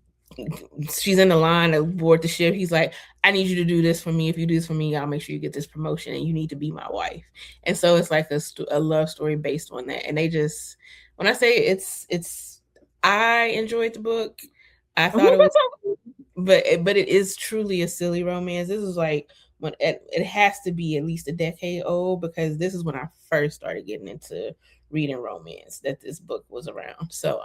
she's in the line to board the ship. He's like, I need you to do this for me. If you do this for me, I'll make sure you get this promotion and you need to be my wife. And so it's like a love story based on that. And they just, when I say I enjoyed the book. I thought it was, but it is truly a silly romance. This is like when it has to be at least a decade old, because this is when I first started getting into reading romance, that this book was around. So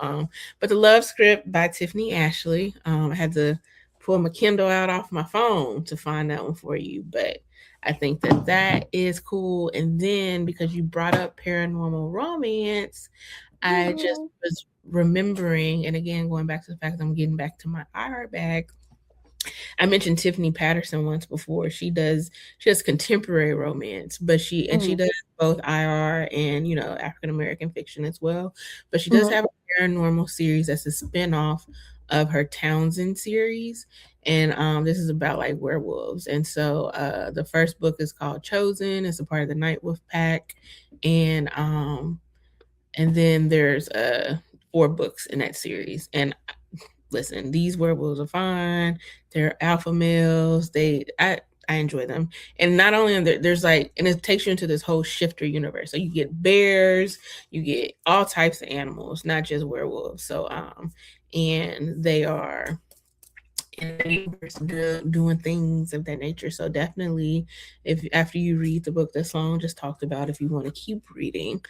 but the Love Script by Tiffany Ashley, I had to pull my Kindle out off my phone to find that one for you, but I think that that is cool. And then because you brought up paranormal romance, I just Mhm. was remembering, and again going back to the fact that I'm getting back to my IR bag, I mentioned Tiffany Patterson once before. She does contemporary romance, but she Mhm. does both IR and African American fiction as well. But she does Mhm. have a paranormal series that's a spinoff of her Townsend series, and this is about like werewolves. And so the first book is called Chosen. It's a part of the Night Wolf Pack, and then there's 4 books in that series. And listen, these werewolves are fine. They're alpha males. I enjoy them. And not only there's like, and it takes you into this whole shifter universe. So you get bears, you get all types of animals, not just werewolves. So and they are in the universe doing things of that nature. So definitely, if after you read the book that Sloan just talked about, if you want to keep reading,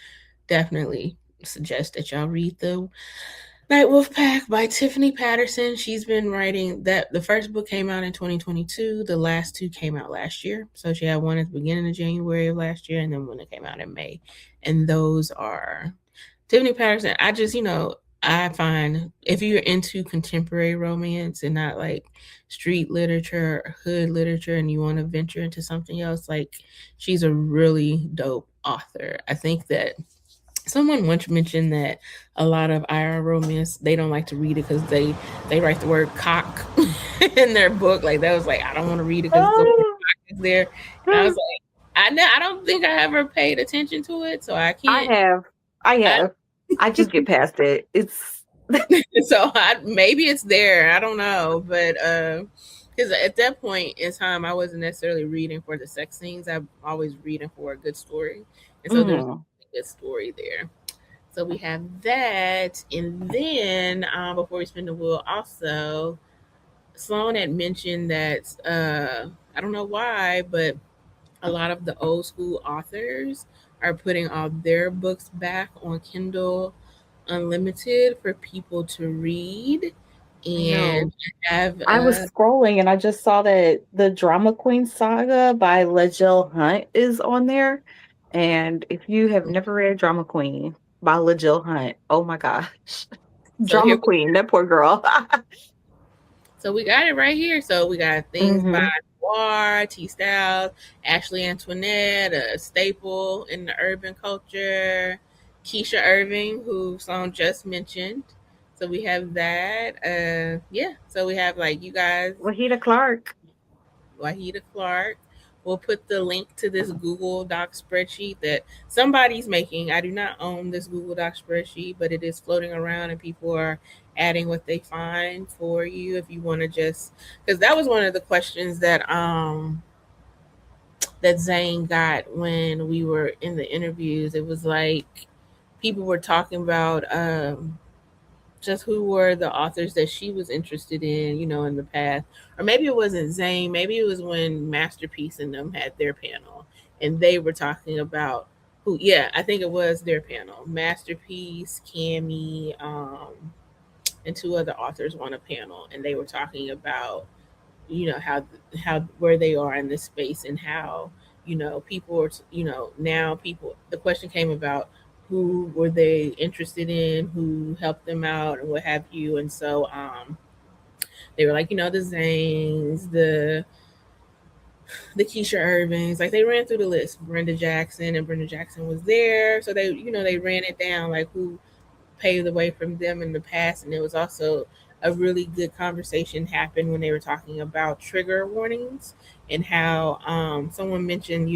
definitely suggest that y'all read the Night Wolf Pack by Tiffany Patterson. She's been writing that. The first book came out in 2022. The last 2 came out last year. So she had one at the beginning of January of last year, and then one that came out in May. And those are Tiffany Patterson. I find if you're into contemporary romance and not like street literature or hood literature, and you want to venture into something else, like she's a really dope author. I think that someone once mentioned that a lot of IR romance, they don't like to read it because they write the word cock in their book. Like that was like, I don't want to read it because the word Oh, cock is there. And I was like, I don't think I ever paid attention to it, so I I can't. have. I I have. I just get past it. It's so maybe it's there. I don't know, but because at that point in time, I wasn't necessarily reading for the sex scenes. I'm always reading for a good story, and so there's mm, a good story there. So we have that. And then before we spin the wheel, also, Sloan had mentioned that I don't know why, but a lot of the old school authors are putting all their books back on Kindle Unlimited for people to read. I know. And have I was scrolling and I just saw that the Drama Queen saga by LaJill Hunt is on there. And if you have never read Drama Queen by LaJill Hunt, oh my gosh. so here Drama Queen, that poor girl. So we got it right here. So we got things by Hmm. Noir, T. Styles, Ashley Antoinette, a staple in the urban culture, Keisha Irving, who Sloan just mentioned. So we have that. Yeah. So we have like you guys, Wahida Clark. Wahida Clark. We'll put the link to this Google Doc spreadsheet that somebody's making. I do not own this Google Doc spreadsheet, but it is floating around and people are adding what they find for you if you want to just, because that was one of the questions that Zane got when we were in the interviews. It was like people were talking about just who were the authors that she was interested in, in the past. Or maybe it wasn't Zane, maybe it was when Masterpiece and them had their panel and they were talking about who, yeah, I think it was their panel. Masterpiece, Cami, and 2 other authors on a panel, and they were talking about, how where they are in this space and how, people are, now people, the question came about who were they interested in, who helped them out and what have you. And so they were like, the Zanes, the Keisha Irvings, like they ran through the list. Brenda Jackson was there. So they ran it down like who paved the way from them in the past. And it was also a really good conversation happened when they were talking about trigger warnings and how someone mentioned,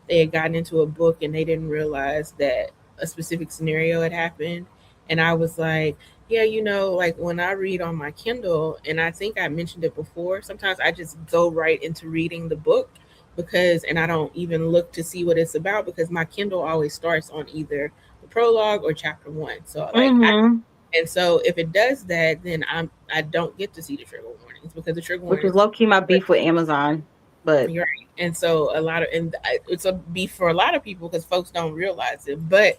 they had gotten into a book and they didn't realize that a specific scenario had happened. And I was like, yeah, like when I read on my Kindle, and I think I mentioned it before, sometimes I just go right into reading the book and I don't even look to see what it's about because my Kindle always starts on either the prologue or chapter 1. So Hmm. and so if it does that, then I don't get to see the trigger warnings because the trigger Which warnings. is low key my beef with Amazon. But You're right. And so it's a beef for a lot of people because folks don't realize it. But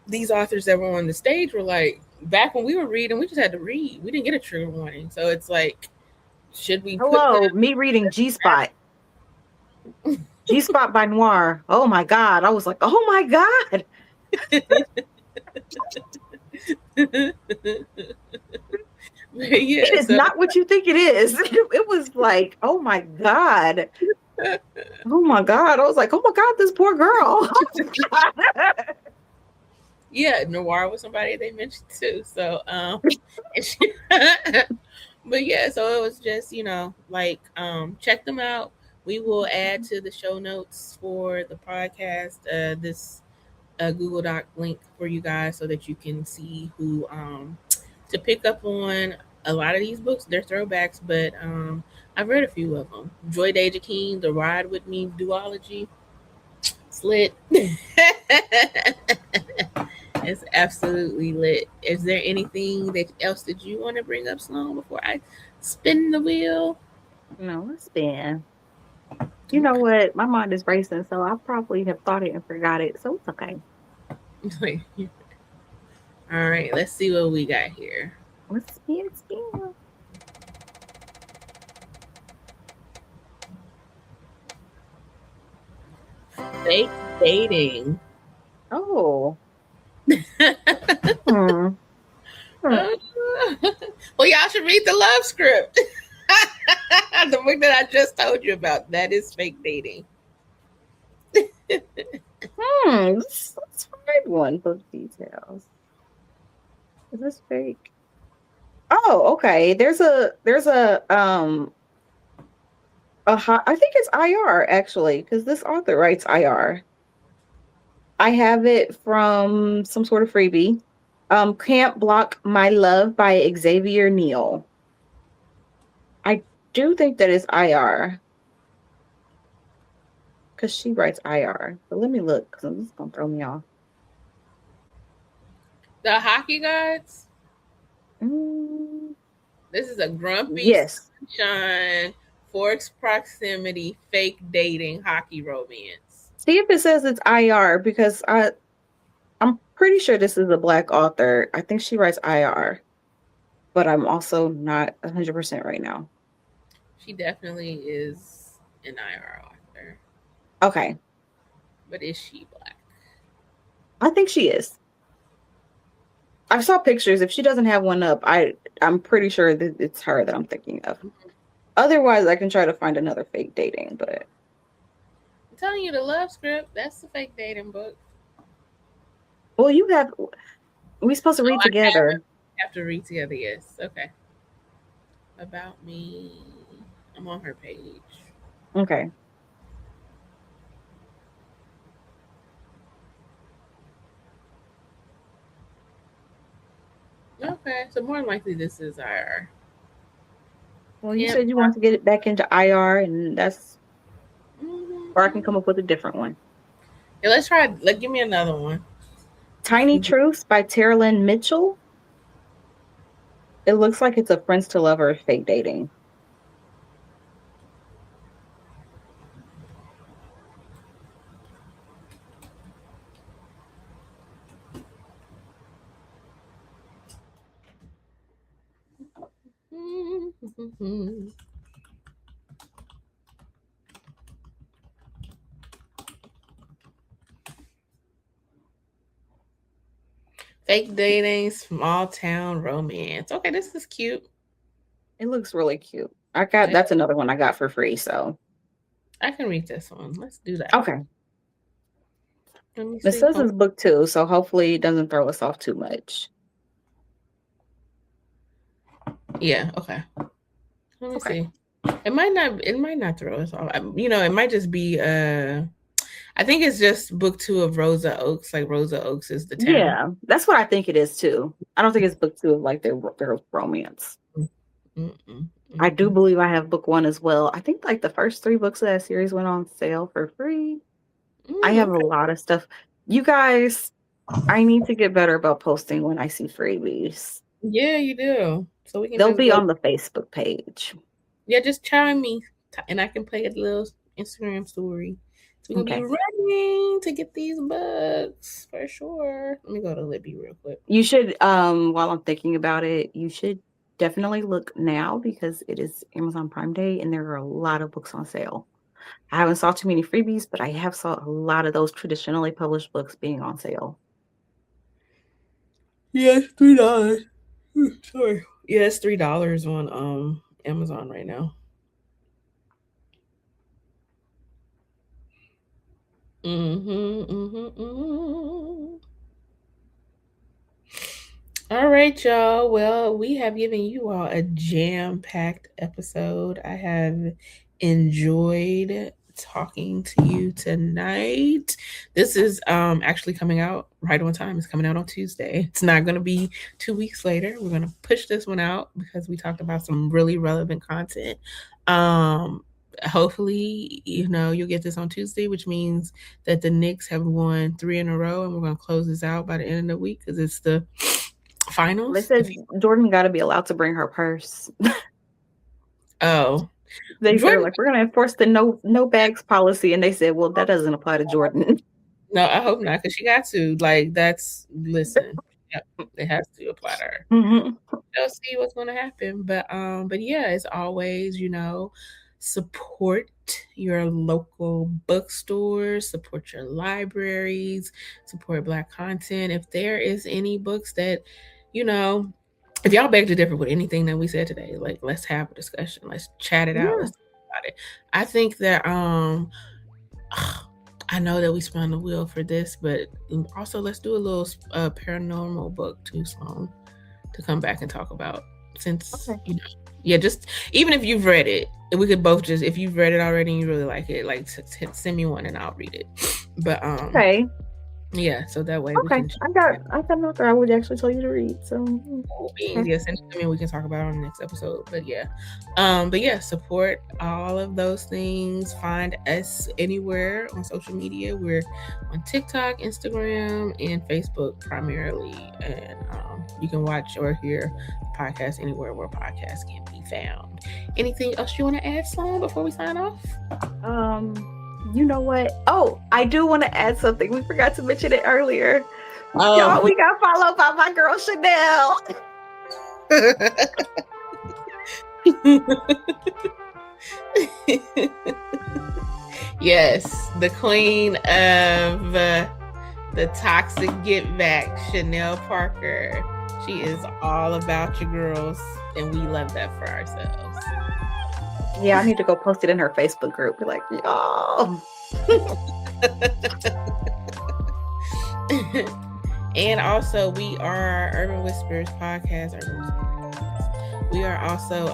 these authors that were on the stage were like, back when we were reading, we just had to read. We didn't get a trigger warning. So it's like, should we put them? Hello, me reading G Spot. G Spot by Noir. Oh my God. I was like, oh my God. Yeah, It is so not what you think it is. It was like, oh my God. Oh my God. I was like, oh my God, this poor girl. yeah, Noir was somebody they mentioned too. So and she, but yeah, so it was just, like, check them out. We will add to the show notes for the podcast this Google Doc link for you guys so that you can see who to pick up on. A lot of these books, they're throwbacks, but I've read a few of them. Joy Deja King, The Ride With Me duology, Slit. It's absolutely lit. Is there anything else that you want to bring up, Sloan, before I spin the wheel? No, it's been. You know what? My mind is racing, so I probably have thought it and forgot it. So it's okay. Okay. All right, let's see what we got here. Let's spin. Fake dating. Oh. Hmm. Well, y'all should read the love script. The book that I just told you about. That is fake dating. Let's find one. Book details. Is this fake? Oh, okay. I think it's IR actually, because this author writes IR. I have it from some sort of freebie. Can't Block My Love by Xavier Neal. I do think that is IR. Because she writes IR. But let me look, because this is going to throw me off. The Hockey Gods. Mm. This is a grumpy, Yes. sunshine, forced proximity, fake dating hockey romance. See if it says it's IR, because I'm pretty sure this is a Black author. I think she writes IR. But I'm also not 100% right now. She definitely is an IR author. Okay. But is she Black? I think she is. I saw pictures. If she doesn't have one up, I'm pretty sure that it's her that I'm thinking of. Otherwise, I can try to find another fake dating, but I'm telling you, the love script, that's the fake dating book. Well, we're supposed to read together. Have to read together, yes. Okay. About Me. I'm on her page. Okay. Okay, so more than likely this is IR. Well, you said you want to get it back into IR, and that's or I can come up with a different one. Yeah, let's try. Give me another one. Tiny Truths by Tara Lynn Mitchell. It looks like it's a friends to lovers fake dating. Fake dating, small town romance. Okay, this is cute. It looks really cute. That's another one I got for free, so I can read this one. Let's do that. Okay. It says it's book 2, so hopefully it doesn't throw us off too much. Yeah, okay. Let me see. It might not throw us off. It might just be I think it's just book 2 of Rosa Oaks. Like Rosa Oaks is the town. Yeah, that's what I think it is too. I don't think it's book 2 of like their romance. I do believe I have book 1 as well. I think like the first 3 books of that series went on sale for free. I have a lot of stuff. You guys, I need to get better about posting when I see freebies. Yeah, you do. So they'll be on the Facebook page. Yeah, just chime me and I can play a little Instagram story. So we're gonna Okay. be running to get these books for sure. Let me go to Libby real quick. You should, while I'm thinking about it, you should definitely look now because it is Amazon Prime Day and there are a lot of books on sale. I haven't saw too many freebies, but I have saw a lot of those traditionally published books being on sale. Yeah, it's $3. Sorry. Yeah, it's $3 on Amazon right now. All right, y'all. Well, we have given you all a jam-packed episode. I have enjoyed talking to you tonight. This is actually coming out right on time. It's coming out on Tuesday. It's not going to be 2 weeks later. We're going to push this one out because we talked about some really relevant content. Hopefully, you'll get this on Tuesday, which means that the Knicks have won 3 in a row, and we're going to close this out by the end of the week because it's the finals. They said Jordan got to be allowed to bring her purse. Oh, they're like, we're going to enforce the no bags policy, and they said, well, that doesn't apply to Jordan. No, I hope not, because she got to. Like, listen, it has to apply to her. Mm-hmm. They'll see what's going to happen, but yeah, as always, support your local bookstores, support your libraries, support Black content. If there is any books that, if y'all beg to differ with anything that we said today, like, let's have a discussion, let's chat it out, let's talk about it. I think that I know that we spun the wheel for this, but also let's do a little paranormal book too, Sloan, to come back and talk about, since just even if you've read it, we could both just, if you've read it already and you really like it, like send me one and I'll read it. But okay. Yeah, so that way we can. I got another I would actually tell you to read. So yes, and we can talk about it on the next episode. But yeah, support all of those things. Find us anywhere on social media. We're on TikTok, Instagram, and Facebook primarily, and you can watch or hear the podcast anywhere where podcasts can be found. Anything else you want to add, Sloan, before we sign off? You know what? Oh, I do want to add something. We forgot to mention it earlier. Y'all, we got followed by my girl Chanel. Yes, the queen of the toxic get back, Chanel Parker. She is all about you girls, and we love that for ourselves. Yeah, I need to go post it in her Facebook group. Be like, y'all. And also, we are Urban Whispers Podcast. We are also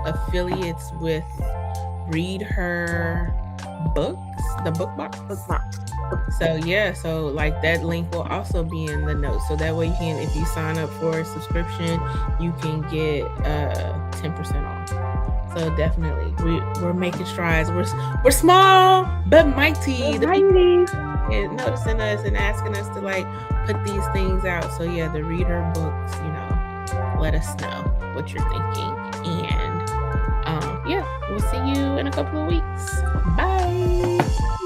affiliates with Read Her Books, the book box. So yeah, so like that link will also be in the notes. So that way you can, if you sign up for a subscription, you can get 10% off. So definitely, we're making strides. We're small but mighty. The people noticing us and asking us to like put these things out. So yeah, the Read Her Books, let us know what you're thinking. And yeah, we'll see you in a couple of weeks. Bye.